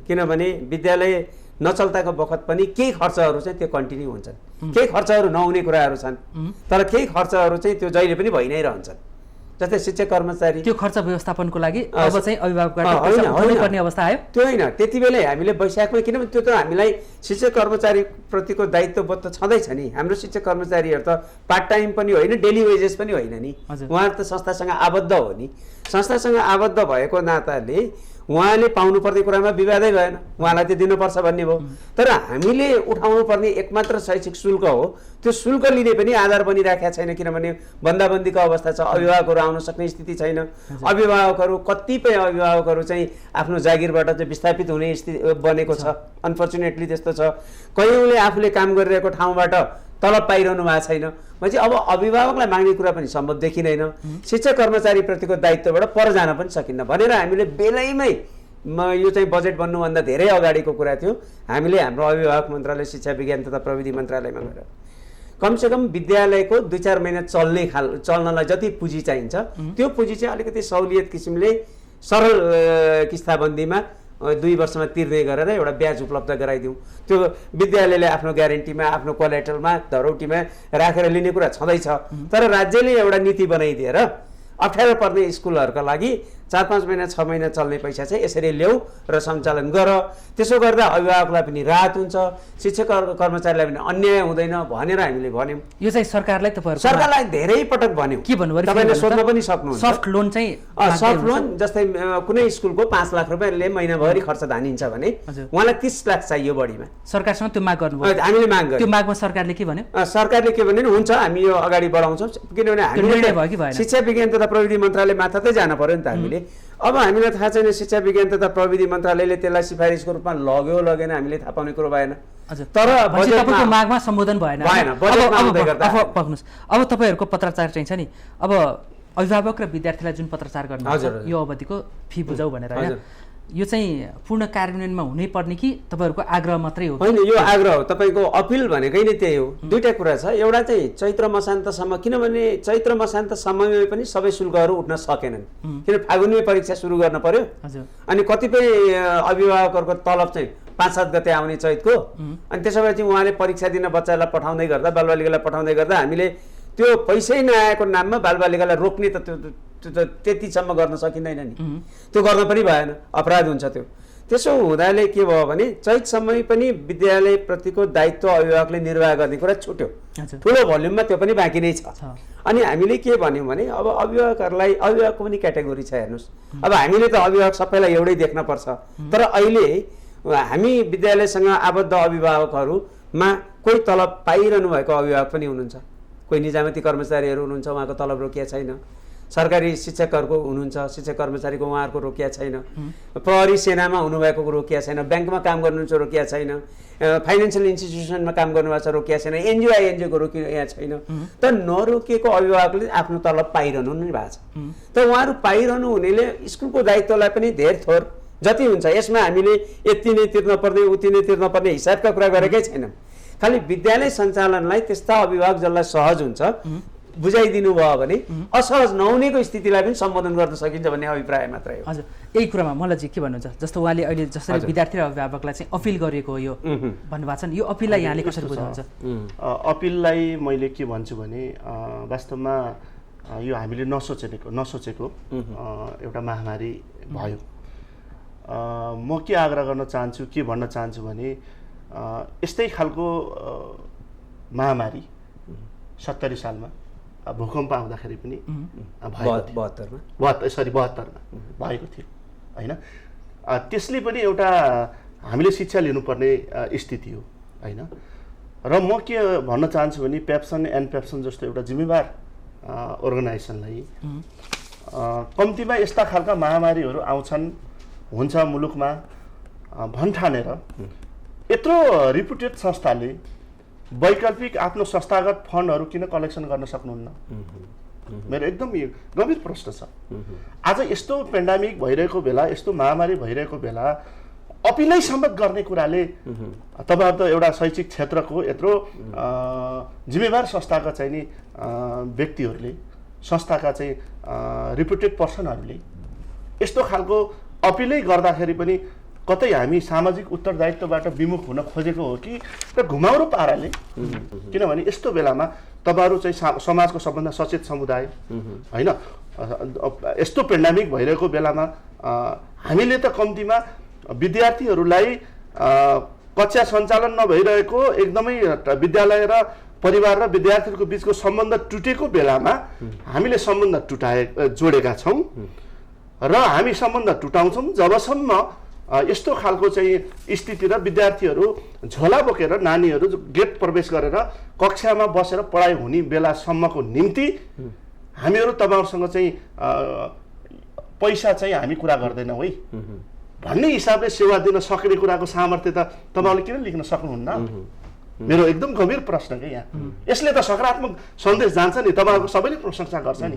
किनभने विद्यालय नचल्दाको बखत पनि केही खर्चहरू चाहिँ त्यो कन्टिन्यू हुन्छन्, केही खर्चहरू नहुने कुराहरू छन्, तर केही खर्चहरू चाहिँ त्यो जहिले पनि भइ नै रहन्छन्। जस्तै शिक्षक कर्मचारी, त्यो खर्च व्यवस्थापनको लागि अब चाहिँ अभिभावकबाट पर्ने अवस्था आयो। त्यो होइन, त्यति बेलै हामीले वैशाखमा, किनभने त्यो त हामीलाई शिक्षक कर्मचारी प्रतिको दायित्वबोध त छँदैछ नि। हाम्रो शिक्षक कर्मचारीहरू त पार्ट टाइम पनि होइन, डेली वेजेस पनि होइन नि, उहाँहरू त संस्थासँग आबद्ध हो नि। संस्थासँग आबद्ध भएको नाताले उहाँले पाउनुपर्ने कुरामा विवादै भएन, उहाँलाई त्यो दिनुपर्छ भन्ने भयो। तर हामीले उठाउनु पर्ने एकमात्र शैक्षिक शुल्क हो, त्यो शुल्क लिने पनि आधार बनिराखेका छैन। किनभने बन्दाबन्दीको अवस्था छ, अभिभावकहरू आउन सक्ने स्थिति छैन। अभिभावकहरू, कतिपय अभिभावकहरू चाहिँ आफ्नो जागिरबाट चाहिँ विस्थापित हुने स्थिति बनेको छ। अनफर्चुनेटली त्यस्तो छ। कयौँले आफूले काम गरिरहेको ठाउँबाट तलब पाइरहनु भएको छैन। भनेपछि अब अभिभावकलाई माग्ने कुरा पनि सम्भव देखिँदैन। शिक्षक कर्मचारीप्रतिको दायित्वबाट पर जान पनि सकिन्न भनेर हामीले बेलैमै, यो चाहिँ बजेट बन्नुभन्दा धेरै अगाडिको कुरा थियो, हामीले हाम्रो अभिभावक मन्त्रालय, शिक्षा विज्ञान तथा प्रविधि मन्त्रालयमा गएर कमसेकम विद्यालयको 2-4 महिना चल्नलाई जति पुँजी चाहिन्छ त्यो पुँजी चाहिँ अलिकति सहुलियत किसिमले सरल किस्ताबन्दीमा 2 वर्षमा तिर्ने गरेर एउटा ब्याज उपलब्ध गराइदिउँ। त्यो विद्यालयले आफ्नो ग्यारेन्टीमा, आफ्नो कोलेटरलमा, धरौटीमा राखेर लिने कुरा छँदैछ। तर राज्यले एउटा नीति बनाइदिएर अप्ठ्यारो पर्ने स्कुलहरूका लागि 4-5 महिना 6 महिना चल्ने पैसा चाहिँ यसरी ल्याऊ र सञ्चालन गर। त्यसो गर्दा अभिभावकलाई पनि राहत हुन्छ, शिक्षक कर्मचारीलाई पनि अन्याय हुँदैन भनेर हामीले भन्यौँ। यो चाहिँ सरकारलाई सरकारलाई धेरै पटक भन्यौँ। के भन्नुभयो? तपाईँले सोध्न पनि सक्नुहुन्छ। सफ्ट लोन चाहिँ, सफ्ट लोन जस्तै कुनै स्कुलको 5 लाख रुपियाँले महिनाभरि खर्च धानिन्छ भने उहाँलाई 30 लाख चाहियो बढीमा। सरकारसँग त्यो माग गर्नुभयो? हामीले माग गर्यौँ। त्यो मागमा सरकारले के भन्यो? सरकारले के भन्यो? हुन्छ हामी यो अगाडि बढाउँछौँ। किनभने हामीले शिक्षा विज्ञान तथा प्रविधि मन्त्रालय माथातै जानु पर्यो नि त हामीले। अब हामीलाई थाहा छैन शिक्षा विज्ञान तथा प्रविधि मन्त्रालयले त्यसलाई सिफारिसको रूपमा लग्यो लगेन हामीले थाहा पाउने कुरो भएन। तर तपाईँको मागमा सम्बोधन भएन। अब तपाईँहरूको पत्राचार चाहिँ छ नि, अब अभिभावक र विद्यार्थीलाई जुन पत्राचार गर्नु यो अवधिको फी बुझाउ भनेर होइन, यो चाहिँ पूर्ण कार्यान्वयनमा हुनै पर्ने कि तपाईँहरूको आग्रह मात्रै हो? होइन, यो आग्रह हो। तपाईँको अपिल भनेकै नै त्यही हो। दुईटा कुरा छ। एउटा चाहिँ चैत्र मसान्तसम्म, किनभने चैत्र मसान्तसम्ममै पनि सबै शुल्कहरू उठ्न सकेनन्, किन फागुनमै परीक्षा सुरु गर्न पर्यो। अनि कतिपय अभिभावकहरूको तलब चाहिँ 5-7 गते आउने चैतको, अनि त्यसो भए चाहिँ उहाँले परीक्षा दिन बच्चालाई पठाउँदै गर्दा, बालबालिकालाई पठाउँदै गर्दा हामीले त्यो पैसै नआएको नाममा बालबालिकालाई रोक्ने त त्यो त्यतिसम्म गर्न सकिँदैन नि। त्यो गर्न पनि भएन, अपराध हुन्छ त्यो। त्यसो हुँदाले के भयो भने चैतसम्मै पनि विद्यालयप्रतिको दायित्व अभिभावकले निर्वाह गर्ने कुरा छुट्यो। ठुलो भोल्युममा त्यो पनि बाँकी नै छ। अनि हामीले के भन्यौँ भने अब अभिभावकहरूलाई, अभिभावकको पनि क्याटेगोरी छ हेर्नुहोस्। अब हामीले त अभिभावक सबैलाई एउटै देख्न पर्छ। तर अहिले हामी विद्यालयसँग आबद्ध अभिभावकहरूमा कोही तलब पाइरहनु भएको अभिभावक पनि हुनुहुन्छ, कोही निजामती कर्मचारीहरू हुनुहुन्छ, उहाँको तलब रोकिया छैन। सरकारी शिक्षकहरूको हुनुहुन्छ, शिक्षक कर्मचारीको उहाँहरूको रोकिया छैन। प्रहरी सेनामा हुनुभएको रोकिया छैन। ब्याङ्कमा काम गर्नुहुन्छ रोकिया छैन। फाइनेन्सियल इन्स्टिट्युसनमा काम गर्नुभएको छ रोकिया छैन। एनजिओको रोकिया छैन। त नरोकिएको अभिभावकले आफ्नो तलब पाइरहनु नै भएको छ। त उहाँहरू पाइरहनु हुनेले स्कुलको दायित्वलाई पनि धेर थोर जति हुन्छ यसमा हामीले यति नै तिर्न पर्ने, उति नै तिर्न पर्ने हिसाबका कुरा गरेकै छैनौँ। खालि विद्यालय सञ्चालनलाई त्यस्ता अभिभावक जसलाई सहज हुन्छ बुझाइदिनु भयो भने असहज नहुनेको स्थितिलाई पनि सम्बोधन गर्न सकिन्छ भन्ने अभिप्राय मात्रै हो। हजुर, यही कुरामा मलाई चाहिँ के भन्नुहुन्छ, जस्तो उहाँले अहिले जसरी विद्यार्थी र अभिभावकलाई चाहिँ अपिल गरेको हो यो भन्नुभएको छ नि, यो अपिललाई यहाँले कसरी बुझाउनुहुन्छ? अपिललाई मैले के भन्छु भने वास्तवमा यो हामीले नसोचेको एउटा महामारी भयो। म के आग्रह गर्न चाहन्छु, के भन्न चाहन्छु भने यस्तै खालको महामारी 70 सालमा भूकम्प आउँदाखेरि पनि भएको 72मा भएको थियो होइन। त्यसले पनि एउटा हामीले शिक्षा लिनुपर्ने स्थिति हो होइन। र म के भन्न चाहन्छु भने पेप्सन एन्ड पेप्सन जस्तो एउटा जिम्मेवार अर्गनाइजेसनलाई कम्तीमा यस्ता खालका महामारीहरू आउँछन् हुन्छ मुलुकमा भन्ठानेर यत्रो रिपुटेड संस्थाले वैकल्पिक आफ्नो संस्थागत फन्डहरू किन कलेक्सन गर्न सक्नुहुन्न? मेरो एकदम गम्भीर प्रश्न छ। आज यस्तो पेन्डामिक भइरहेको बेला, यस्तो महामारी भइरहेको बेला अपिलै सम्म गर्ने कुराले तपाईँहरू त एउटा शैक्षिक क्षेत्रको यत्रो जिम्मेवार संस्थाका चाहिँ नि व्यक्तिहरूले, संस्थाका चाहिँ रिपुटेड पर्सनहरूले यस्तो खालको अपिलै गर्दाखेरि पनि कतै हामी सामाजिक उत्तरदायित्वबाट विमुख हुन खोजेको हो कि र घुमाउरो पाराले? किनभने यस्तो बेलामा तपाईँहरू चाहिँ समाजको सबभन्दा सचेत समुदाय होइन, यस्तो पेन्डामिक भइरहेको बेलामा हामीले त कम्तीमा विद्यार्थीहरूलाई कक्षा सञ्चालन नभइरहेको एकदमै विद्यालय र परिवार र विद्यार्थीहरूको बिचको सम्बन्ध टुटेको बेलामा हामीले सम्बन्ध जोडेका छौँ र हामी सम्बन्ध टुटाउँछौँ जबसम्म यस्तो खालको चाहिँ स्थिति र विद्यार्थीहरू झोला बोकेर नानीहरू गेट प्रवेश गरेर कक्षामा बसेर पढाइ हुने बेलासम्मको निम्ति हामीहरू तपाईँहरूसँग चाहिँ पैसा चाहिँ हामी कुरा गर्दैनौँ है भन्ने हिसाबले सेवा दिन सक्ने कुराको सामर्थ्य त तपाईँहरूले किन लिख्न सक्नुहुन्न? मेरो एकदम गम्भीर प्रश्न के यहाँ। यसले त सकारात्मक सन्देश जान्छ नि, तपाईँहरूको सबैले प्रशंसा गर्छ नि।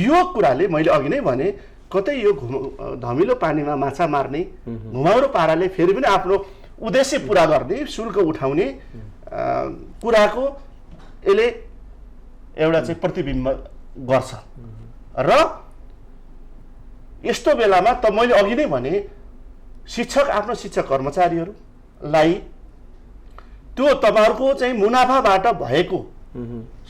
यो कुराले मैले अघि नै भने कतै यो धमिलो पानीमा माछा मार्ने घुमाउरो पाराले फेरि पनि आफ्नो उद्देश्य पुरा गर्ने, शुल्क उठाउने कुराको यसले एउटा चाहिँ प्रतिबिम्ब गर्छ। र यस्तो बेलामा त मैले अघि नै भने शिक्षक आफ्नो शिक्षक कर्मचारीहरूलाई त्यो तपाईँहरूको चाहिँ मुनाफाबाट भएको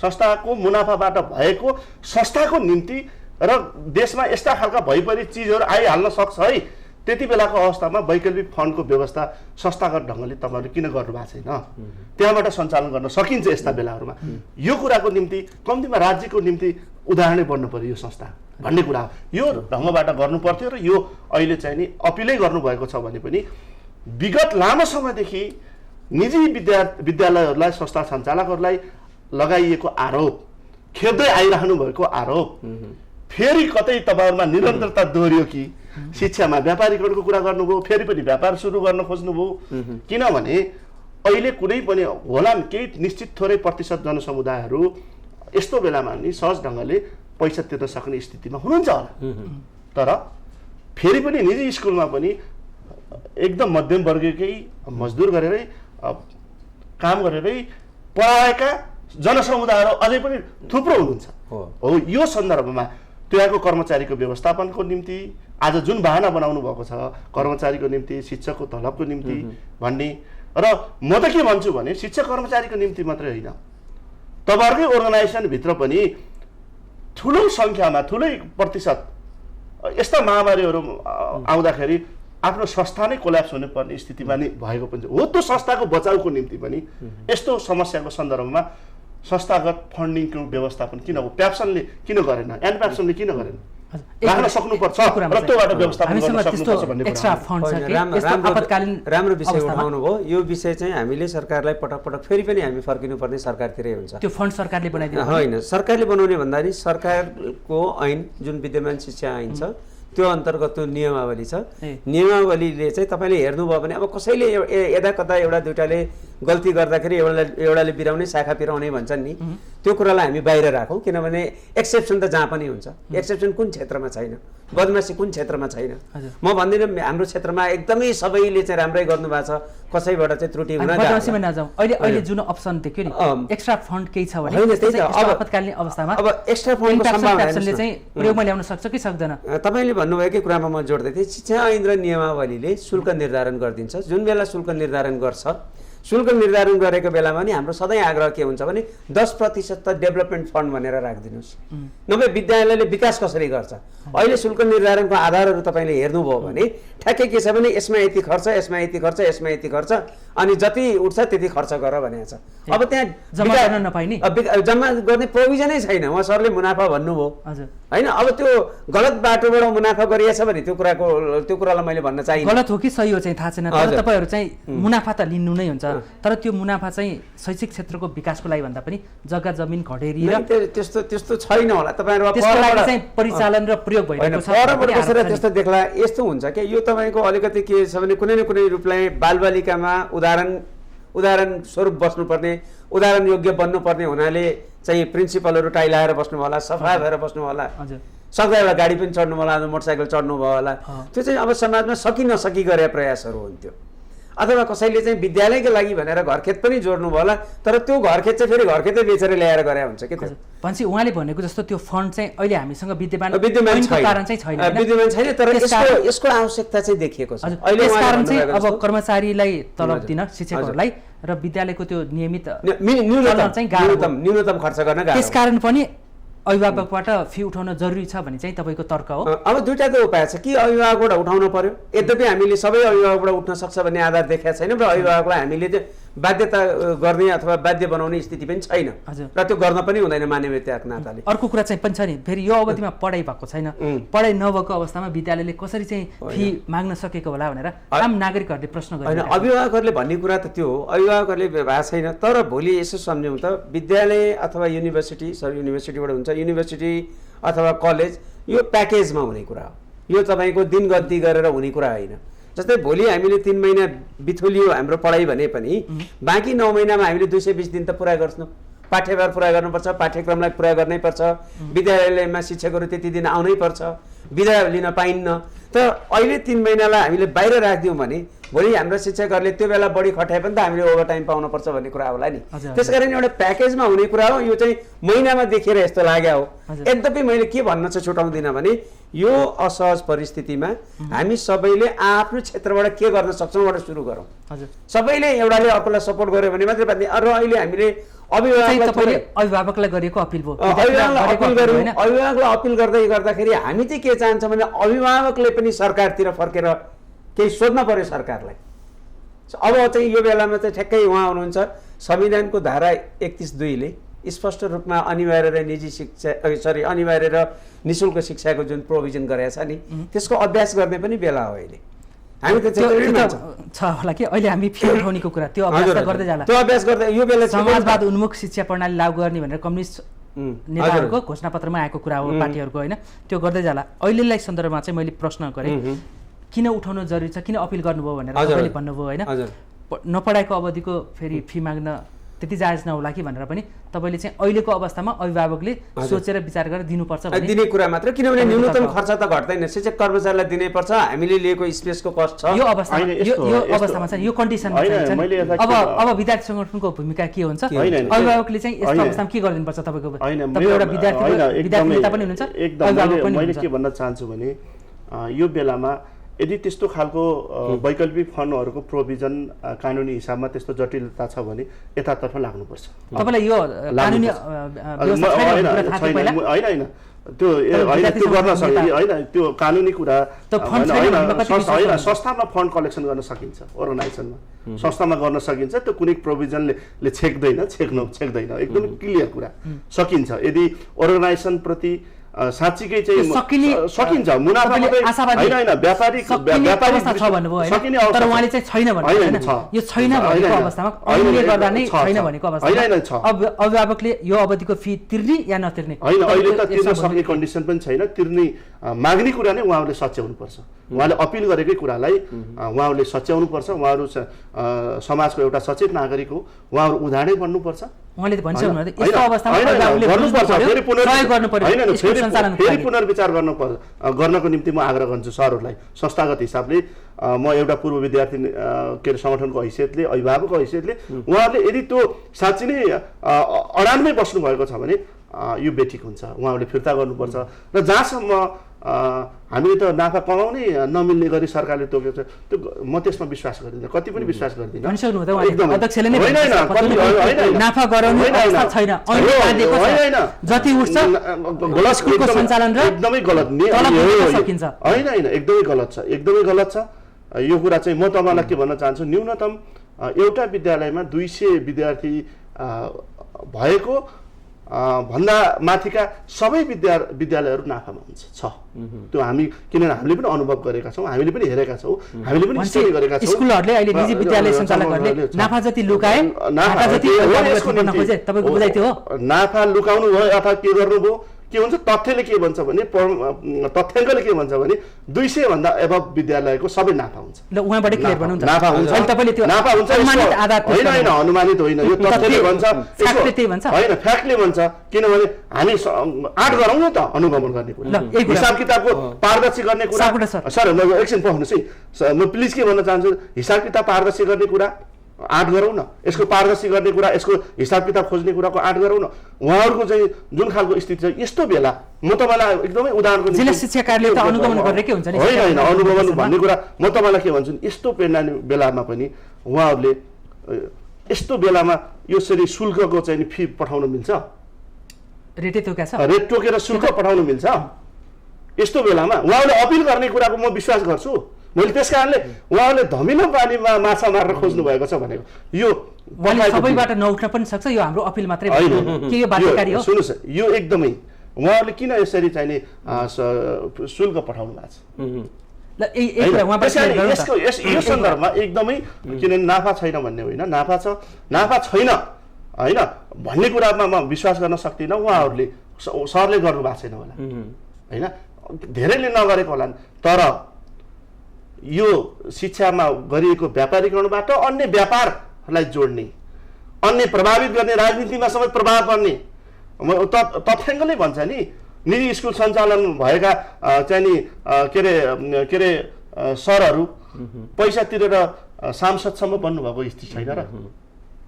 संस्थाको मुनाफाबाट भएको संस्थाको निम्ति र देशमा यस्ता खालका भइपरि चिजहरू आइहाल्न सक्छ है, त्यति बेलाको अवस्थामा वैकल्पिक फन्डको व्यवस्था संस्थागत ढङ्गले तपाईँहरूले किन गर्नुभएको छैन? त्यहाँबाट सञ्चालन गर्न सकिन्छ यस्ता बेलाहरूमा। यो कुराको निम्ति कम्तीमा राज्यको निम्ति उदाहरणै बन्नु पर्यो यो संस्था भन्ने कुरा हो। यो ढङ्गबाट गर्नु पर्थ्यो र यो अहिले चाहिँ नि अपिलै गर्नुभएको छ भने पनि विगत लामो समयदेखि निजी विद्यालयहरूलाई, संस्था सञ्चालकहरूलाई लगाइएको आरोप, खेप्दै आइरहनु भएको आरोप फेरि कतै तपाईँहरूमा निरन्तरता दोहोरियो कि शिक्षामा व्यापारीकरणको कुरा गर्नुभयो, फेरि पनि व्यापार सुरु गर्न खोज्नुभयो। किनभने अहिले कुनै पनि होला केही निश्चित थोरै प्रतिशत जनसमुदायहरू यस्तो बेलामा नि सहज ढङ्गले पैसा तिर्न सक्ने स्थितिमा हुनुहुन्छ होला, तर फेरि पनि निजी स्कुलमा पनि एकदम मध्यम वर्गकै मजदुर गरेरै काम गरेरै पढाएका जनसमुदायहरू अझै पनि थुप्रो हुनुहुन्छ। हो यो सन्दर्भमा त्यहाँको कर्मचारीको व्यवस्थापनको निम्ति आज जुन बहाना बनाउनु भएको छ कर्मचारीको निम्ति, शिक्षकको तलबको निम्ति भन्ने, र म त के भन्छु भने शिक्षक कर्मचारीको निम्ति मात्रै होइन, तपाईँहरूकै अर्गनाइजेसनभित्र पनि ठुलो सङ्ख्यामा ठुलै प्रतिशत यस्ता महामारीहरू आउँदाखेरि आफ्नो संस्था नै कोल्याप्स हुनुपर्ने स्थितिमा नै भएको पनि हो। त्यो संस्थाको बचाउको निम्ति पनि यस्तो समस्याको सन्दर्भमा संस्थागत फन्डिङको व्यवस्थापन किन हो? प्याप्सनले किन गरेन? एनप्याप्सनले किन गरेन? राख्न सक्नुपर्छ र त्योबाट व्यवस्थापन गर्न सक्नुपर्छ भन्ने कुरा। राम्रो विषय उठाउनु भयो। यो विषय चाहिँ हामीले सरकारलाई पटक पटक फेरि पनि हामी फर्किनुपर्ने सरकारतिरै हुन्छ। त्यो फन्ड सरकारले बनाइदिनु होइन, सरकारले बनाउने भन्दा नि सरकारको ऐन जुन विद्यमान शिक्षा ऐन छ त्यो अन्तर्गत त्यो नियमावली छ। नियमावलीले चाहिँ तपाईँले हेर्नुभयो भने अब कसैले यदा कता एउटा दुइटाले गल्ती गर्दाखेरि एउटाले बिराउने शाखा पिराउने भन्छन् नि, त्यो कुरालाई हामी बाहिर राखौँ। किनभने एक्सेप्सन त जहाँ पनि हुन्छ, एक्सेप्सन कुन क्षेत्रमा छैन, बदमासी कुन क्षेत्रमा छैन। म भन्दिनँ हाम्रो क्षेत्रमा एकदमै सबैले चाहिँ राम्रै गर्नुभएको छ, कसैबाट चाहिँ त्रुटि हुन नजाउँ। अहिले जुन अप्सन देख्यो नि एक्स्ट्रा फन्ड केही छ भने आपतकालीन अवस्थामा अब एक्स्ट्रा फन्डको सम्भावनाले चाहिँ प्रयोगमा ल्याउन सक्छ कि सक्दैन? तपाईँले भन्नुभएकै कुरामा म जोड्दै थिएँ। शिक्षा ऐन र नियमावलीले शुल्क निर्धारण गरिदिन्छ। जुन बेला शुल्क निर्धारण गर्छ, शुल्क निर्धारण गरेको बेलामा नि हाम्रो सधैँ आग्रह के हुन्छ भने 10% त डेभलपमेन्ट फन्ड भनेर राखिदिनुहोस्, नभए विद्यालयले विकास कसरी गर्छ। अहिले शुल्क निर्धारणको आधारहरू तपाईँले हेर्नुभयो भने ठ्याक्कै के छ भने यसमा यति खर्च, यसमा यति खर्च, यसमा यति खर्च, अनि जति उठ्छ त्यति खर्च गर भनेको छ। अब त्यहाँ जम्मा गर्न नपाइने, जम्मा गर्ने प्रोभिजनै छैन। उहाँ सरले मुनाफा भन्नुभयो, होइन। अब त्यो गलत बाटोबाट मुनाफा गरिएछ भने त्यो कुरालाई मैले भन्न चाहिन्न। गलत हो कि सही हो चाहिँ थाहा छैन, तर तपाईँहरू चाहिँ मुनाफा त लिनु नै हुन्छ, तर त्यो मुनाफा चाहिँ शैक्षिक क्षेत्रको विकासको लागि भन्दा पनि जग्गा जमिन खडेरी र त्यस्तो छैन होला। तपाईँहरू त्यसको लागि चाहिँ परिचालन र प्रयोग भइरहेको छ। परबाट बसेर त्यस्तो देख्ला यस्तो हुन्छ कि यो तपाईँको अलिकति के छ भने कुनै न कुनै रूपलाई बालबालिकामा उदाहरण स्वरूप बस्नुपर्ने, उदाहरण योग्य बन्नुपर्ने हुनाले चाहिँ प्रिन्सिपलहरू टाइ लगाएर बस्नु होला, सफा भएर बस्नु होला, सक्दा एउटा गाडी पनि चढ्नु होला, मोटरसाइकल चढ्नु भयो होला। त्यो चाहिँ अब समाजमा सकि नसकी गरे प्रयासहरू हुन्थ्यो। अथवा कसैले चाहिँ विद्यालयको लागि भनेर घरखेत पनि जोड्नु भयो होला, तर त्यो घरखेत चाहिँ फेरि घरखेतै बेचेर ल्याएर गरे हुन्छ कि त्यो। भनेपछि उहाँले भनेको जस्तो त्यो फन्ड चाहिँ अहिले हामीसँग विद्यमान कारण चाहिँ छैन, विद्यमान छैन, तर यसको आवश्यकता चाहिँ देखिएको छ अहिले। त्यसकारण चाहिँ अब कर्मचारीलाई तलब दिन, शिक्षकहरूलाई र विद्यालयको त्यो नियमित न्यूनतम खर्च गर्न गाह्रो। त्यसकारण पनि अभिभावकबाट फी उठाउन जरुरी छ भन्ने चाहिँ तपाईँको तर्क हो। अब दुईटाको उपाय छ कि अभिभावकबाट उठाउनु पर्यो, यद्यपि हामीले सबै अभिभावकबाट उठ्न सक्छ भन्ने आधार देखाएको छैन र अभिभावकलाई हामीले चाहिँ बाध्यता गर्ने अथवा बाध्य बनाउने स्थिति पनि छैन र त्यो गर्न पनि हुँदैन मानवीयताको नाताले। अर्को कुरा चाहिँ पनि छ नि, फेरि यो अवधिमा पढाइ भएको छैन, पढाइ नभएको अवस्थामा विद्यालयले कसरी चाहिँ फी माग्न सकेको होला भनेर आम नागरिकहरूले प्रश्न होइन। गरिरहेको अभिभावकहरूले भन्ने कुरा त त्यो हो, अभिभावकहरूले भएको छैन। तर भोलि यसो सम्झौँ त विद्यालय अथवा युनिभर्सिटीबाट हुन्छ, युनिभर्सिटी अथवा कलेज यो प्याकेजमा हुने कुरा हो, यो तपाईँको दिन गन्ती गरेर हुने कुरा होइन। जस्तै भोलि हामीले 3 महिना बिथोलियो हाम्रो पढाइ भने पनि बाँकी 9 महिनामा हामीले 220 दिन त पुरा गर्छौँ, पाठ्यभार पुरा गर्नुपर्छ, पाठ्यक्रमलाई पुरा गर्नै पर्छ, विद्यालयमा शिक्षकहरू त्यति दिन आउनै पर्छ, बिदा लिन पाइन्न। तर अहिले 3 महिनालाई हामीले बाहिर राखिदियौँ भने भोलि हाम्रो शिक्षकहरूले त्यो बेला बढी खटाए पनि त हामीले ओभर टाइम पाउनुपर्छ भन्ने कुरा होला नि। त्यसकारण एउटा प्याकेजमा हुने कुरा हो, यो चाहिँ महिनामा देखेर यस्तो लाग्यो हो। यद्यपि मैले के भन्न चाहिँ छुटाउँदिनँ भने यो असहज परिस्थितिमा हामी सबैले आफ्नो क्षेत्रबाट के गर्न सक्छौँबाट सुरु गरौँ। सबैले एउटाले अर्कोलाई सपोर्ट गर्यो भने मात्रै बाध्य। र अहिले हामीले अभिभावकलाई गरेको अपिल भयो, अभिभावकलाई अपिल गर्दाखेरि हामी चाहिँ के चाहन्छौँ भने अभिभावकले पनि सरकारतिर फर्केर केही सोध्न पर्यो सरकारलाई। अब चाहिँ यो बेलामा चाहिँ ठ्याक्कै उहाँ हुनुहुन्छ, संविधानको धारा 31(2)ले स्पष्ट रूपमा अनिवार्य र निजी शिक्षा अनिवार्य र निःशुल्क शिक्षाको जुन प्रोभिजन गरेको छ नि, त्यसको अभ्यास गर्ने पनि बेला हो अहिले। हामी त छ होला कि अहिले हामी फी उठाउनेको कुरा त्यो अभ्यास गर्दै जाला, त्यो अभ्यास गर्दै यो बेला समाजवाद उन्मुख शिक्षा प्रणाली लागू गर्ने भनेर कम्युनिस्ट नेताहरूको घोषणापत्रमा आएको कुरा हो पार्टीहरूको, होइन? त्यो गर्दै जाला। अहिलेलाई सन्दर्भमा चाहिँ मैले प्रश्न गरेँ किन उठाउन जरुरी छ, किन अपिल गर्नुभयो भनेर तपाईँले भन्नुभयो, होइन? नपढाएको अवधिको फेरि फी माग्न त्यति जायज नहोला कि भनेर पनि तपाईँले चाहिँ अहिलेको अवस्थामा अभिभावकले सोचेर विचार गरेर दिनुपर्छ दिने कुरा मात्र, किनभने न्यूनतम खर्च त घट्दैन, शिक्षक कर्मचारीलाई दिनै पर्छ, हामीले लिएको स्पेसको कस्ट छ। यो अवस्थामा चाहिँ यो कन्डिसनमा अब विद्यार्थी सङ्गठनको भूमिका के हुन्छ? अभिभावकले चाहिँ यस्तो अवस्थामा के गरिदिनुपर्छ? तपाईँको एउटा विद्यार्थी नेता पनि हुनुहुन्छ, अभिभावक पनि मैले के भन्न चाहन्छु भने यो बेलामा यदि त्यस्तो खालको वैकल्पिक फन्डहरूको प्रोभिजन कानुनी हिसाबमा त्यस्तो जटिलता छ भने यतातर्फ लाग्नुपर्छ। तपाईँलाई यो कानुनी होइन त्यो गर्न सकिन्छ, होइन त्यो कानुनी कुरा होइन। संस्थामा फन्ड कलेक्सन गर्न सकिन्छ, अर्गनाइजेसनमा संस्थामा गर्न सकिन्छ, त्यो कुनै प्रोभिजनले छेक्दैन एकदमै क्लियर कुरा सकिन्छ। यदि अर्गनाइजेसन प्रति साँच्चीकै चाहिँ सकिन्छ, मुनाफा होइन व्यापारिक सकिने तर उहाँले चाहिँ छैन भन्नु यो छैन भनेको अवस्थामा अहिले गर्दा नै छैन भनेको अवस्थामा अभिभावकले यो अवधिको फी तिर्ने या नतिर्ने होइन, अहिले त तिर्न सक्ने कन्डिसन पनि छैन, तिर्ने माग्ने कुरा नै उहाँहरूले सच्याउनुपर्छ। उहाँले अपिल गरेकै कुरालाई उहाँहरूले सच्याउनुपर्छ। उहाँहरू समाजको एउटा सचेत नागरिक हो, उहाँहरू उदाहरणै बन्नुपर्छ। उहाँले त भनिसक्नु यस्तो अवस्थामा फेरि पुनर्विचार गर्नको निम्ति म आग्रह गर्छु सरहरूलाई। संस्थागत हिसाबले म एउटा पूर्व विद्यार्थी के अरे सङ्गठनको हैसियतले, अभिभावकको हैसियतले उहाँहरूले यदि त्यो साँच्चै नै अडानमै बस्नु भएको छ भने यो बेठिक हुन्छ, उहाँहरूले फिर्ता गर्नुपर्छ। र जहाँसम्म हामीले त नाफा कमाउनै नमिल्ने गरी सरकारले तोकेको छ त्यो म त्यसमा विश्वास गर्दिनँ, कति पनि विश्वास गर्दिनँ। नाफा गराउने अवस्था छैन, जति उठ्छ स्कुलको सञ्चालन र एकदमै गलत सकिन्छ, होइन एकदमै गलत छ, एकदमै गलत छ। यो कुरा चाहिँ म तपाईँलाई के भन्न चाहन्छु, न्यूनतम एउटा विद्यालयमा 200 विद्यार्थी भएको भन्दा माथिका सबै विद्यालयहरू नाफामा हुन्छ छ। त्यो हामी किनभने हामीले पनि अनुभव गरेका छौँ, हामीले पनि हेरेका छौँ, हामीले पनि स्टडी गरेका छौँ। स्कुलहरूले अहिले निजी विद्यालय सञ्चालकहरूले नाफा जति लुकाए, घाटा जति गर्न खोजे, तपाईँको बुझाइ त्यो हो? नाफा लुकाउनु भयो अथवा के गर्नुभयो, के हुन्छ तथ्यले के भन्छ भने, तथ्याङ्कले के भन्छ भने 200 भन्दा एबभ विद्यालयको सबै नाफा हुन्छ। ल उहाँबाट क्लियर गर्नुहुन्छ। नाफा हुन्छ, तपाईले त्यो नाफा हुन्छ, अनुमानित आधार होइन होइन अनुमानित होइन, यो तथ्यले भन्छ, फ्याक्टले त्यही भन्छ होइन फ्याक्टले भन्छ। किनभने हामी 8 गरौँ न त अनुगमन गर्ने कुरा, हिसाब किताबको पारदर्शी गर्ने कुरा। सर म एकछिन पाउनुहोस् है, म प्लिज के भन्न चाहन्छु, हिसाब किताब पारदर्शी गर्ने कुरा 8 गरौँ न, यसको पारदर्शी गर्ने कुरा, यसको हिसाब किताब खोज्ने कुराको 8 गरौँ न। उहाँहरूको चाहिँ जुन खालको स्थिति छ यस्तो बेला, म तपाईँलाई एकदमै उदाहरणको जिल्ला शिक्षा कार्यालय त अनुगमन गरेकै हुन्छ नि। होइन अनुगमन भन्ने कुरा म तपाईँलाई के भन्छु, यस्तो बेलामा पनि उहाँहरूले यस्तो बेलामा यसरी शुल्कको चाहिँ फी पठाउन मिल्छ? रेटै तोकेको छ, रेट टोकेर शुल्क पठाउन मिल्छ? यस्तो बेलामा उहाँहरूले अपिल गर्ने कुराको म विश्वास गर्छु। मैले त्यस कारणले उहाँहरूले धमिलो पानीमा माछा मार्न खोज्नु भएको छ भनेको यो सबैबाट नउठ्न पनि सक्छ, यो हाम्रो अपिल मात्रै के यो बाध्यकारी हो? सुन्नुहोस्, यो एकदमै उहाँहरूले किन यसरी चाहिँ नि शुल्क पठाउनु भएको छ? यो सन्दर्भमा एकदमै किनभने नाफा छैन भन्ने होइन, नाफा छ, नाफा छैन होइन भन्ने कुरामा म विश्वास गर्न सक्दिनँ। उहाँहरूले सरले गर्नु भएको छैन होला होइन, धेरैले नगरेको होला, तर यो शिक्षामा गरिएको व्यापारीकरणबाट अन्य व्यापारलाई जोड्ने, अन्य प्रभावित गर्ने, राजनीतिमा समेत प्रभाव पर्ने तथ्याङ्कले भन्छ नि। निजी स्कुल सञ्चालन भएका चाहिँ नि के अरे सरहरू पैसा तिरेर सांसदसम्म बन्नुभएको स्थिति छैन र?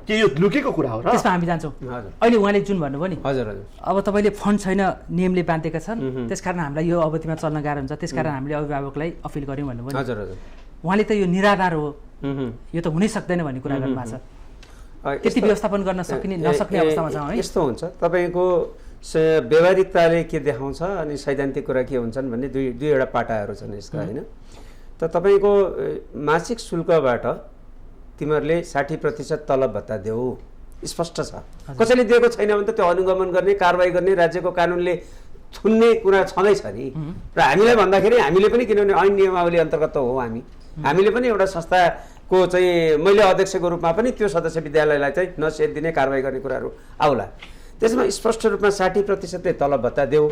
के यो लुकेको कुरा हो र? त्यसमा हामी जान्छौँ। अहिले उहाँले जुन भन्नुभयो नि, हजुर हजुर, अब तपाईँले फन्ड छैन, नियमले बाँधेका छन्, त्यसकारण हामीलाई यो अवधिमा चल्न गाह्रो हुन्छ, त्यसकारण हामीले अभिभावकलाई अपिल गऱ्यौँ भन्नुभयो। हजुर हजुर, उहाँले त यो निराधार हो, यो त हुनै सक्दैन भन्ने कुरा गर्नुभएको छ। त्यति व्यवस्थापन गर्न सकिने नसक्ने अवस्थामा छौँ है। यस्तो हुन्छ, तपाईँको व्यवहारिकताले के देखाउँछ अनि सैद्धान्तिक कुरा के हुन्छन् भन्ने दुईवटा पाटाहरू छन् यसका होइन। त तपाईँको मासिक शुल्कबाट तिमीहरूले 60% तलब भत्ता देऊ स्पष्ट छ। कसैले दिएको छैन भने त त्यो अनुगमन गर्ने, कारवाही गर्ने राज्यको कानुनले थुन्ने कुरा छँदैछ नि। र हामीलाई भन्दाखेरि हामीले पनि, किनभने ऐन नियमावली अन्तर्गत हो हामीले पनि एउटा संस्थाको चाहिँ मैले अध्यक्षको रूपमा पनि त्यो सदस्य विद्यालयलाई चाहिँ नसेट दिने, कारवाही गर्ने कुराहरू आउला। त्यसमा स्पष्ट रूपमा 60%ले तलब भत्ता देऊ,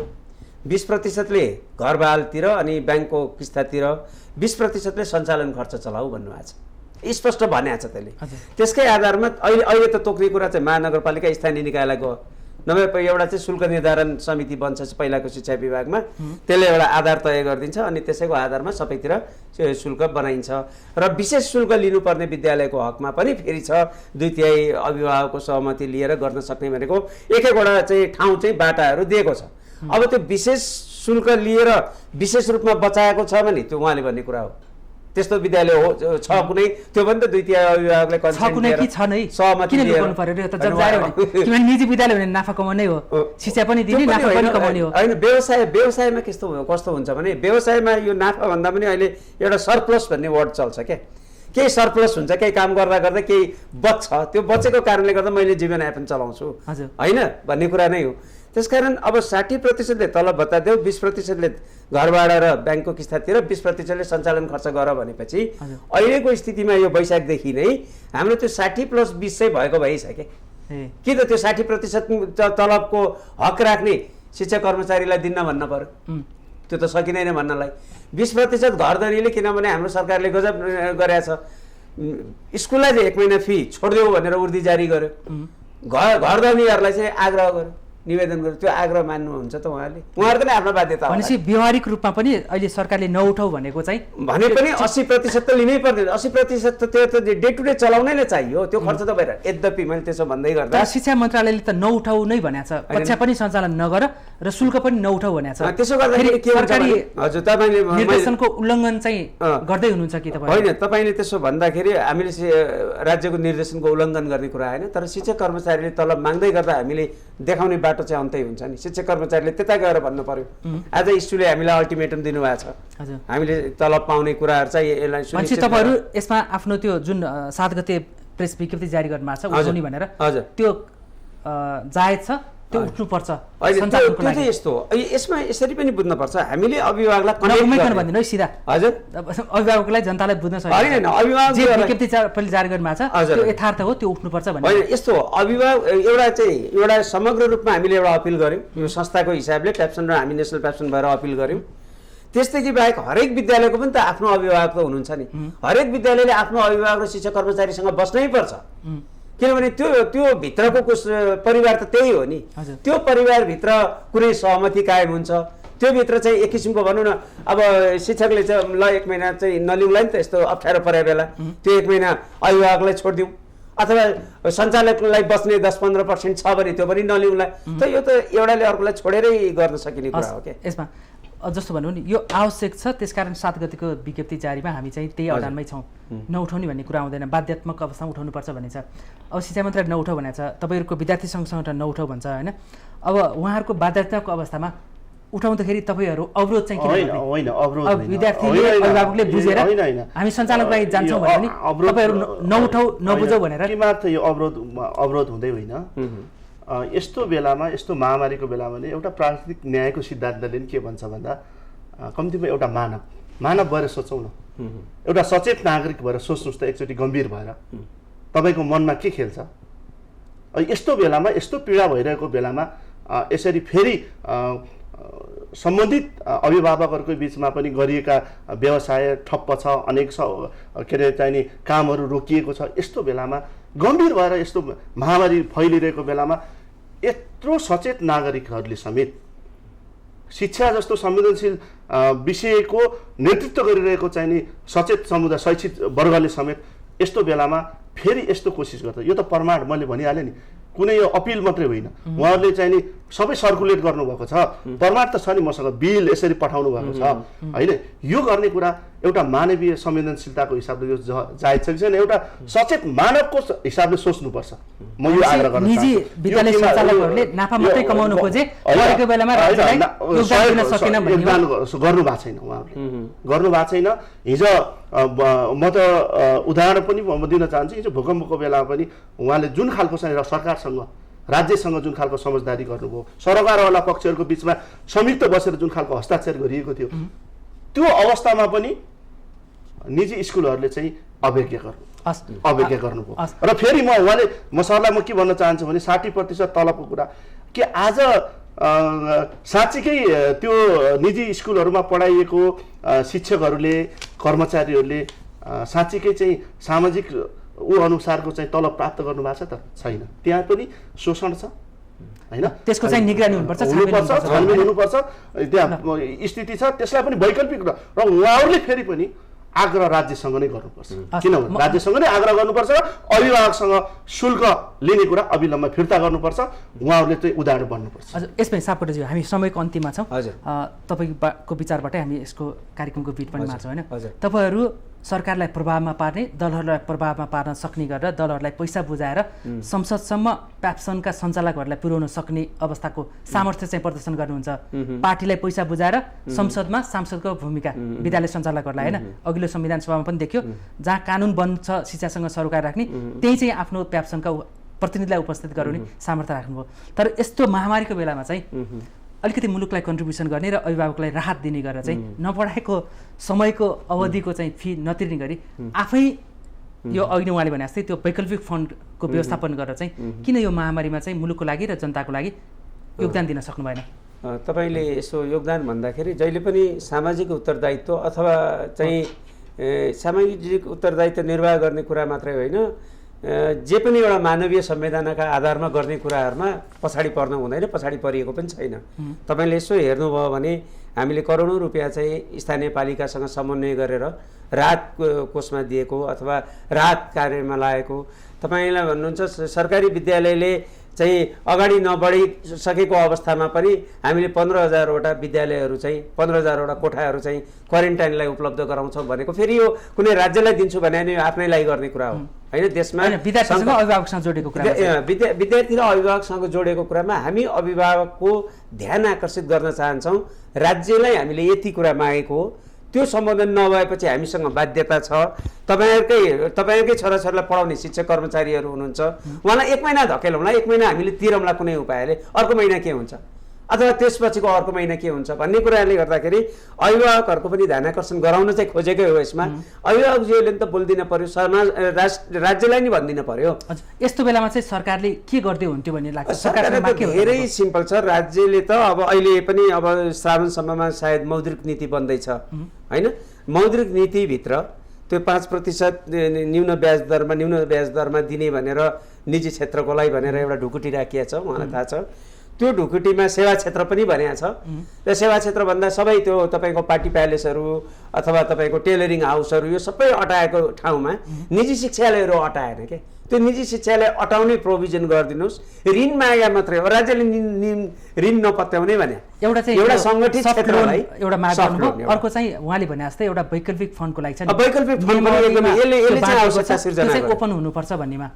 20%ले घरबालतिर अनि ब्याङ्कको किस्तातिर, 20%ले सञ्चालन खर्च चलाऊ भन्नुभएको छ, स्पष्ट भनेको छ त्यसले। त्यसकै आधारमा अहिले त तोक्ने कुरा चाहिँ महानगरपालिका स्थानीय निकायलाई गयो, नभए एउटा चाहिँ शुल्क निर्धारण समिति बन्छ पहिलाको शिक्षा विभागमा, त्यसले एउटा आधार तय गरिदिन्छ अनि त्यसैको आधारमा सबैतिर शुल्क बनाइन्छ। र विशेष शुल्क लिनुपर्ने विद्यालयको हकमा पनि फेरि छ 2/3 अभिभावकको सहमति लिएर गर्न सक्ने भनेको एक-एकवटा चाहिँ ठाउँ चाहिँ बाटाहरू दिएको छ। अब त्यो विशेष शुल्क लिएर विशेष रूपमा बचाएको छ भने त्यो उहाँले भन्ने कुरा हो, त्यस्तो विद्यालय हो छ कुनै, त्यो पनि त 2/3 अभिभावकले छ कुनै कि छ नै, किन लुकाउनु पर्यो? त जब जायो भने किनभने निजी विद्यालय भने नाफा कमाउने हो, शिक्षा पनि दिने, नाफा पनि कमाउने हो। होइन, व्यवसायमा कस्तो हुन्छ भने व्यवसायमा यो नाफा भन्दा पनि अहिले एउटा सरप्लस भन्ने वर्ड चल्छ क्या। केही सरप्लस हुन्छ, केही काम गर्दा गर्दा केही बच्छ, त्यो बचेको कारणले गर्दा मैले जीवनयापन चलाउँछु होइन भन्ने कुरा नै हो। त्यसकारण अब 60%ले तलब भत्ता देऊ, 20%ले घरबाट र ब्याङ्कको किस्तातिर, 20%ले सञ्चालन खर्च गर भनेपछि अहिलेको स्थितिमा यो वैशाखदेखि नै हाम्रो त्यो 60+20 चाहिँ भएको भइसक्यो कि त त्यो 60% तलबको हक राख्ने शिक्षा कर्मचारीलाई दिन्न भन्न पर्यो, त्यो त सकिँदैन भन्नलाई। 20% घरधनीले, किनभने हाम्रो सरकारले गजब गरेछ, स्कुललाई चाहिँ 1 महिना फी छोडिदेऊ भनेर उर्दी जारी गर्यो, घरधनीहरूलाई चाहिँ आग्रह गर्यो, निवेदन गर्यो। त्यो आग्रह मान्नुहुन्छ त उहाँहरूले पनि आफ्नो बाध्यता हो। भनेपछि व्यवहारिक रूपमा पनि अहिले सरकारले नउठाउ भनेको चाहिँ भने पनि 80% त लिनै पर्दैन, 80% त त्यो त डे टु डे चलाउनै नै चाहियो, त्यो खर्च त भएर। यद्यपि मैले त्यसो भन्दै गर्दा शिक्षा मन्त्रालयले त नउठाउ नै भनेको छ, कक्षा पनि सञ्चालन नगर र शुल्क पनि नउठाउ भनेको छ। त्यसो गर्दाखेरि के हुन्छ भने हजुर तपाईँले निर्देशनको उल्लङ्घन चाहिँ गर्दै हुनुहुन्छ कि तपाईँ? होइन, तपाईँले त्यसो भन्दाखेरि हामीले राज्यको निर्देशनको उल्लङ्घन गर्ने कुरा होइन, तर शिक्षक कर्मचारीले तलब माग्दै गर्दा हामीले देखाउने बाटो चाहिँ अन्तै हुन्छ नि। शिक्षक कर्मचारीले त्यता गएर भन्नु पर्यो, आज स्कुलले हामीलाई अल्टिमेटम दिनुभएको छ, हामीले तलब पाउने कुराहरू चाहिँ यसलाई सुनिश्चित। तपाईँहरू यसमा आफ्नो त्यो जुन 7 गते प्रेस विज्ञप्ति जारी गर्नुभएको छ उठाउने भनेर, त्यो जायज छ त्यो उठ्नुपर्छ अहिले सञ्चालनको त्यो लागि। चाहिँ यस्तो हो। यसमा यसरी पनि बुझ्नुपर्छ, हामीले अभिभावकलाई नघुमाइकन भनिदिनु है सिधा, हजुर अभिभावकलाई जनतालाई बुझ्न होइन, अभिभावक जे विज्ञप्ति पहिले जारी गर्नु भएको छ हजुर। त्यो यथार्थ हो, त्यो उठ्नुपर्छ भन्ने। होइन यस्तो हो, अभिभावक एउटा समग्र रूपमा हामीले एउटा अपिल गऱ्यौँ यो संस्थाको हिसाबले, प्याप्सन र हामी नेसनल प्याप्सन भएर अपिल गऱ्यौँ। त्यसदेखि बाहेक हरेक विद्यालयको पनि त आफ्नो अभिभावक त हुनुहुन्छ नि, हरेक विद्यालयले आफ्नो अभिभावक र शिक्षक कर्मचारीसँग बस्नै पर्छ, किनभने त्यो भित्रको परिवार त त्यही हो नि। त्यो परिवारभित्र कुनै सहमति कायम हुन्छ, त्यो भित्र चाहिँ एक किसिमको भनौँ न, अब शिक्षकले चाहिँ ल 1 महिना चाहिँ नलिउँला नि त, यस्तो अप्ठ्यारो परे बेला त्यो 1 महिना अभिभावकलाई छोडिदिउँ, अथवा सञ्चालकलाई बस्ने 10-15% छ भने त्यो पनि नलिउँला, त यो त एउटाले अर्कोलाई छोडेरै गर्न सकिने कुरा हो। क्या यसमा जस्तो भन्नु नि यो आवश्यक छ, त्यसकारण 7 गतिको विज्ञप्ति जारीमा हामी चाहिँ त्यही अवधानमै छौँ, नउठाउने भन्ने कुरा आउँदैन, बाध्यात्मक अवस्थामा उठाउनुपर्छ भन्ने छ। अब शिक्षा मन्त्रालय नउठाउ भनेको छ, तपाईँहरूको विद्यार्थी सङ्घसँग नउठाउ भन्छ होइन। अब उहाँहरूको बाध्यात्मक अवस्थामा उठाउँदाखेरि तपाईँहरू अवरोध चाहिँ किन गर्ने? होइन अवरोध अब विद्यार्थीले अभिभावकले बुझेर हामी सञ्चालनको लागि जान्छौँ भने नि तपाईँहरू नउठाउ नबुझौ भनेर के मात्र यो अवरोध हुँदै होइन। यस्तो बेलामा, यस्तो महामारीको बेलामा नि एउटा प्राकृतिक न्यायको सिद्धान्तले नि के भन्छ भन्दा कम्तीमा एउटा मानव भएर सोचौँ न, एउटा सचेत नागरिक भएर सोच्नुहोस् त, एकचोटि गम्भीर भएर तपाईँको मनमा के खेल्छ। यस्तो बेलामा, यस्तो पीडा भइरहेको बेलामा यसरी फेरि सम्बन्धित अभिभावकहरूको बिचमा पनि गरिएका व्यवसाय ठप्प छ, अनेक के अरे चाहिने कामहरू रोकिएको छ। यस्तो बेलामा गम्भीर भएर यस्तो महामारी फैलिरहेको बेलामा यत्रो सचेत नागरिकहरूले समेत शिक्षा जस्तो संवेदनशील विषयको नेतृत्व गरिरहेको चाहिने सचेत समुदाय शैक्षिक वर्गले समेत यस्तो बेलामा फेरि यस्तो कोसिस गर्छ। यो त प्रमाण मैले भनिहालेँ नि, कुनै यो अपिल मात्रै होइन, उहाँहरूले चाहिँ नि सबै सर्कुलेट गर्नुभएको छ, प्रमाण त छ नि मसँग, बिल यसरी पठाउनु भएको छ होइन। यो गर्ने कुरा एउटा मानवीय संवेदनशीलताको हिसाबले यो जायज छ कि छैन, एउटा सचेत मानवको हिसाबले सोच्नुपर्छ। म यो आग्रह गर्न निजी विद्यालय सञ्चालकहरूले नाफा मात्रै कमाउनु खोजे, परेको बेलामा राज्यलाई योगदान दिन सकेन भन्ने योगदान गर्नु भएको छैन, उहाँहरूले गर्नु भएको छैन। हिजो म त उदाहरण पनि म दिन चाहन्छु, हिजो भूकम्पको बेलामा पनि उहाँले जुन खालको चाहिँ सरकारसँग राज्यसँग जुन खालको समझदारी गर्नुभयो, सरकारवाला पक्षहरूको बिचमा संयुक्त बसेर जुन खालको हस्ताक्षर गरिएको थियो, त्यो अवस्थामा पनि निजी स्कुलहरूले चाहिँ अवज्ञा गर्नुभयो। र फेरि म सरलाई म के भन्न चाहन्छु भने 60% तलबको कुरा के आज साँच्चीकै त्यो निजी स्कुलहरूमा पढाइएको शिक्षकहरूले कर्मचारीहरूले साँच्चीकै चाहिँ सामाजिक अनुसारको चाहिँ तलब प्राप्त गर्नु भएको छ त छैन, त्यहाँ पनि शोषण छ होइन। त्यसको चाहिँ निगरानी हुनुपर्छ, छानबिन हुनुपर्छ, त्यहाँ स्थिति छ, त्यसलाई पनि वैकल्पिक र उहाँहरूले फेरि पनि आग्रह राज्यसँग नै गर्नुपर्छ, किनभने राज्यसँग नै आग्रह गर्नुपर्छ, अभिभावकसँग शुल्क लिने कुरा अविलम्ब फिर्ता गर्नुपर्छ, उहाँहरूले चाहिँ उदाहरण बन्नुपर्छ। हजुर यसमै सापकोटाज्यू हामी समयको अन्तिममा छौँ, हजुर तपाईँको विचारबाटै हामी यसको कार्यक्रमको बिट पनि मार्छौँ होइन। तपाईँहरू सरकारलाई प्रभावमा पार्ने, दलहरूलाई प्रभावमा पार्न सक्ने गरेर दलहरूलाई पैसा बुझाएर संसदसम्म प्याप्सनका सञ्चालकहरूलाई पुर्याउन सक्ने अवस्थाको सामर्थ्य चाहिँ प्रदर्शन गर्नुहुन्छ। पार्टीलाई पैसा बुझाएर संसदमा सांसदको भूमिका विद्यालय सञ्चालकहरूलाई होइन, अघिल्लो संविधान सभामा पनि देखियो, जहाँ कानुन बन्छ शिक्षासँग सरोकार राख्ने, त्यही चाहिँ आफ्नो प्याप्सनका प्रतिनिधिलाई उपस्थित गराउने सामर्थ्य राख्नुभयो। तर यस्तो महामारीको बेलामा चाहिँ अलिकति मुलुकलाई कन्ट्रिब्युसन गर्ने र अभिभावकलाई राहत दिने गरेर चाहिँ नपढाएको समयको अवधिको चाहिँ फी नतिर्ने गरी आफै यो अघि नै उहाँले भने जस्तै त्यो वैकल्पिक फन्डको व्यवस्थापन गरेर चाहिँ किन यो महामारीमा चाहिँ मुलुकको लागि र जनताको लागि योगदान दिन सक्नु भएन? तपाईँले यसो योगदान भन्दाखेरि जहिले पनि सामाजिक उत्तरदायित्व अथवा चाहिँ सामाजिक उत्तरदायित्व निर्वाह गर्ने कुरा मात्रै होइन, जे पनि एउटा मानवीय संवेदनाका आधारमा गर्ने कुराहरूमा पछाडि पर्न हुँदैन, पछाडि परिएको पनि छैन। तपाईँले यसो हेर्नुभयो भने हामीले करोडौँ रुपियाँ चाहिँ स्थानीय पालिकासँग समन्वय गरेर राहत कोषमा दिएको अथवा राहत कार्यमा लागेको। तपाईँलाई भन्नुहुन्छ सरकारी विद्यालयले चाहिँ अगाडि नबढी सकेको अवस्थामा पनि हामीले 15,000वटा विद्यालयहरू चाहिँ 15,000वटा कोठाहरू चाहिँ क्वारेन्टाइनलाई उपलब्ध गराउँछौँ भनेको फेरि यो कुनै राज्यलाई दिन्छु भने नि आफ्नैलाई गर्ने कुरा हो होइन। देशमा विद्यार्थीसँग अभिभावकसँग जोडेको कुरा, विद्यार्थी र अभिभावकसँग जोडेको कुरामा हामी अभिभावकको ध्यान आकर्षित गर्न चाहन्छौँ। राज्यलाई हामीले यति कुरा मागेको हो, त्यो सम्बोधन नभएपछि हामीसँग बाध्यता छ। तपाईँहरूकै छोराछोरीलाई पढाउने शिक्षक कर्मचारीहरू हुनुहुन्छ, उहाँलाई 1 महिना धकेलौँला, 1 महिना हामीले तिरौँला कुनै उपायले, अर्को महिना के हुन्छ अथवा त्यसपछिको अर्को महिना के हुन्छ भन्ने कुराले गर्दाखेरि अभिभावकहरूको पनि ध्यान आकर्षण गराउन चाहिँ खोजेकै हो। यसमा अभिभावकज्यूले त बोलिदिन पर्यो, राज्यलाई नि भनिदिन पर्यो। यस्तो बेलामा चाहिँ सरकारले के गर्दै हुन्थ्यो भन्ने लाग्छ? सरकारले धेरै सिम्पल छ। राज्यले त अब अहिले पनि अब श्रावणसम्ममा सायद मौद्रिक नीति बन्दैछ होइन। मौद्रिक नीतिभित्र त्यो 5% न्यून ब्याज दरमा दिने भनेर निजी क्षेत्रकोलाई भनेर एउटा ढुकुटी राखिएको छ, उहाँलाई थाहा छ। त्यो ढुकुटीमा सेवा क्षेत्र पनि भनेको छ। र सेवा क्षेत्र भन्दा सबै त्यो तपाईँको पार्टी प्यालेसहरू अथवा तपाईँको टेलरिङ हाउसहरू यो सबै अटाएको ठाउँमा निजी शिक्षालयहरू अटाएन के। त्यो निजी शिक्षालय अटाउने प्रोभिजन गरिदिनुहोस्। ऋण मागे मात्रै हो, राज्यले ऋण नपत्याउने भने एउटा सङ्गठित क्षेत्रलाई एउटा माग गर्नुभयो। अर्को चाहिँ उहाँले भने जस्तै एउटा वैकल्पिक फन्डको लागि चाहिँ वैकल्पिक फन्ड पनि एकदमै यसले चाहिँ आवश्यकता सिर्जना चाहिँ ओपन हुनुपर्छ भन्नेमा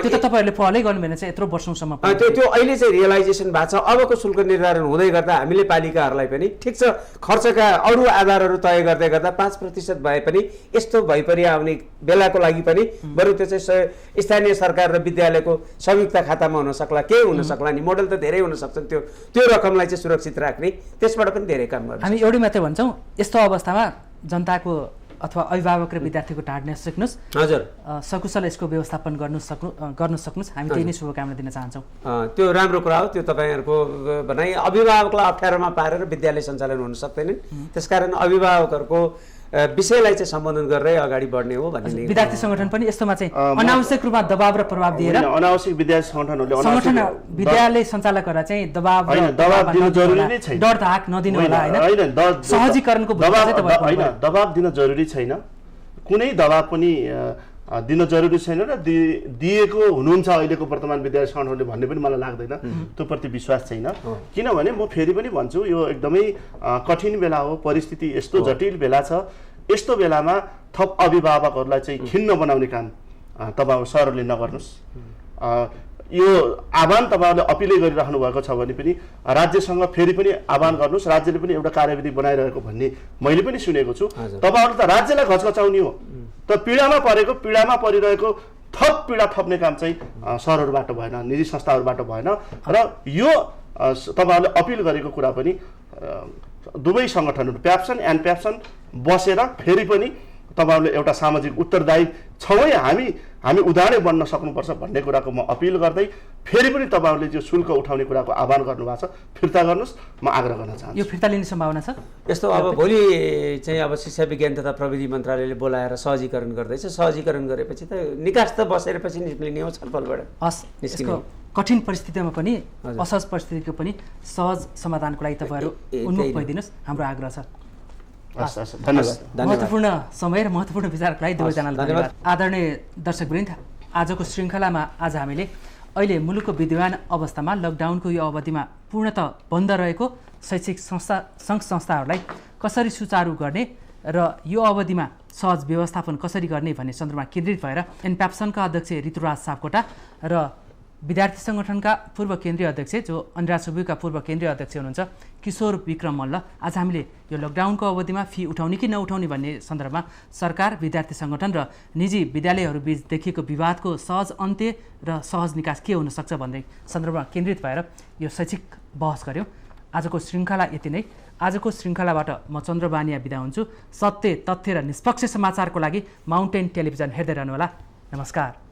त्यो त तपाईँहरूले पहलै गर्नु भने चाहिँ यत्रो वर्षौँसम्म त्यो अहिले चाहिँ रियलाइजेसन भएको छ। अबको शुल्क निर्धारण हुँदै गर्दा हामीले पालिकाहरूलाई पनि ठिक छ खर्चका अरू आधारहरू तय गर्दै गर्दा 5% भए पनि यस्तो भइपरि आउने बेलाको लागि पनि बरु त्यो चाहिँ स्थानीय सरकार र विद्यालयको संयुक्त खातामा हुन सक्ला, के हुन सक्ला नि, मोडल त धेरै हुन सक्छन्। त्यो रकमलाई चाहिँ सुरक्षित राख्ने, त्यसबाट पनि धेरै काम गर्छ। हामी एउटै मात्रै भन्छौँ यस्तो अवस्थामा जनताको अथवा अभिभावक र विद्यार्थीको ढाड नसिक्नुहोस्, हजुर सकुशल यसको व्यवस्थापन गर्न सक्नुहोस्। हामी त्यही नै शुभकामना दिन चाहन्छौँ। त्यो राम्रो कुरा हो। त्यो तपाईँहरूको भनाइ अभिभावकलाई अप्ठ्यारोमा पारेर विद्यालय सञ्चालन हुन सक्दैनन्। त्यसकारण अभिभावकहरूको विषयलाई चाहिँ सम्बोधन गरेरै अगाडि बढ्ने हो भन्ने। विद्यार्थी सङ्गठन पनि यस्तोमा चाहिँ अनावश्यक रूपमा दबाव र प्रभाव दिएर अनावश्यक विद्यार्थी सङ्गठनहरूले विद्यालय सञ्चालकहरूलाई चाहिँ दबाव दिन जरुरी नै छैन, डर धाक नदिनु होला होइन, सहजीकरणको दबाव दिन जरुरी छैन, कुनै दबाव पनि दिन जरुरी छैन र दिएको हुनुहुन्छ अहिलेको वर्तमान विद्यार्थी सङ्गठनले भन्ने पनि मलाई लाग्दैन। त्यो प्रति विश्वास छैन। किनभने म फेरि पनि भन्छु यो एकदमै कठिन बेला हो, परिस्थिति यस्तो जटिल बेला छ। यस्तो बेलामा थप अभिभावकहरूलाई चाहिँ खिन्न बनाउने काम तपाईँ सरहरूले नगर्नुहोस्। यो आह्वान तपाईँहरूले अपिलै गरिराख्नु भएको छ भने पनि राज्यसँग फेरि पनि आह्वान गर्नुहोस्। राज्यले पनि एउटा कार्यविधि बनाइरहेको भन्ने मैले पनि सुनेको छु। तपाईँहरू त राज्यलाई घचघचाउने हो, त पीडामा परिरहेको थप पीडा थप्ने काम चाहिँ सरहरूबाट भएन, निजी संस्थाहरूबाट भएन। र यो तपाईँहरूले अपिल गरेको कुरा पनि दुवै सङ्गठनहरू प्याप्सन एन्ड प्याप्सन बसेर फेरि पनि तपाईँहरूले एउटा सामाजिक उत्तरदायी छौँ हामी उदाहरणै बन्न सक्नुपर्छ भन्ने कुराको म अपिल गर्दै फेरि पनि तपाईँहरूले जो शुल्क उठाउने कुराको आह्वान गर्नुभएको छ फिर्ता गर्नुहोस्, म आग्रह गर्न चाहन्छु। यो फिर्ता लिने सम्भावना छ? यस्तो अब भोलि चाहिँ अब शिक्षा विज्ञान तथा प्रविधि मन्त्रालयले बोलाएर सहजीकरण गर्दैछ। सहजीकरण गरेपछि त निकास त बसेर पछि निस्किने हो छलफलबाट। हस्, यसको कठिन परिस्थितिमा पनि असहज परिस्थितिको पनि सहज समाधानको लागि तपाईँहरू उन्मुख भइदिनुहोस्, हाम्रो आग्रह छ। महत्त्वपूर्ण समय र महत्त्वपूर्ण विचारको लागि दुवैजनालाई धन्यवाद। आदरणीय दर्शकवृन्द, आजको श्रृङ्खलामा आज हामीले अहिले मुलुकको विद्यमान अवस्थामा लकडाउनको यो अवधिमा पूर्णतः बन्द रहेको शैक्षिक सङ्घ संस्थाहरूलाई कसरी सुचारू गर्ने र यो अवधिमा सहज व्यवस्थापन कसरी गर्ने भन्ने सन्दर्भमा केन्द्रित भएर एनप्याप्सनका अध्यक्ष ऋतुराज सापकोटा र विद्यार्थी सङ्गठनका पूर्व केन्द्रीय अध्यक्ष जो अनिराज सुब्बुका पूर्व केन्द्रीय अध्यक्ष हुनुहुन्छ किशोर विक्रम मल्ल, आज हामीले यो लकडाउनको अवधिमा फी उठाउने कि नउठाउने भन्ने सन्दर्भमा सरकार, विद्यार्थी सङ्गठन र निजी विद्यालयहरू बीच देखिएको विवादको सहज अन्त्य र सहज निकास के हुनसक्छ भन्ने सन्दर्भमा केन्द्रित भएर यो शैक्षिक बहस गऱ्यौँ। आजको श्रृङ्खला यति नै। आजको श्रृङ्खलाबाट म चन्द्र बानिया बिदा हुन्छु। सत्य, तथ्य र निष्पक्ष समाचारको लागि माउन्टेन टेलिभिजन हेर्दै रहनुहोला। नमस्कार।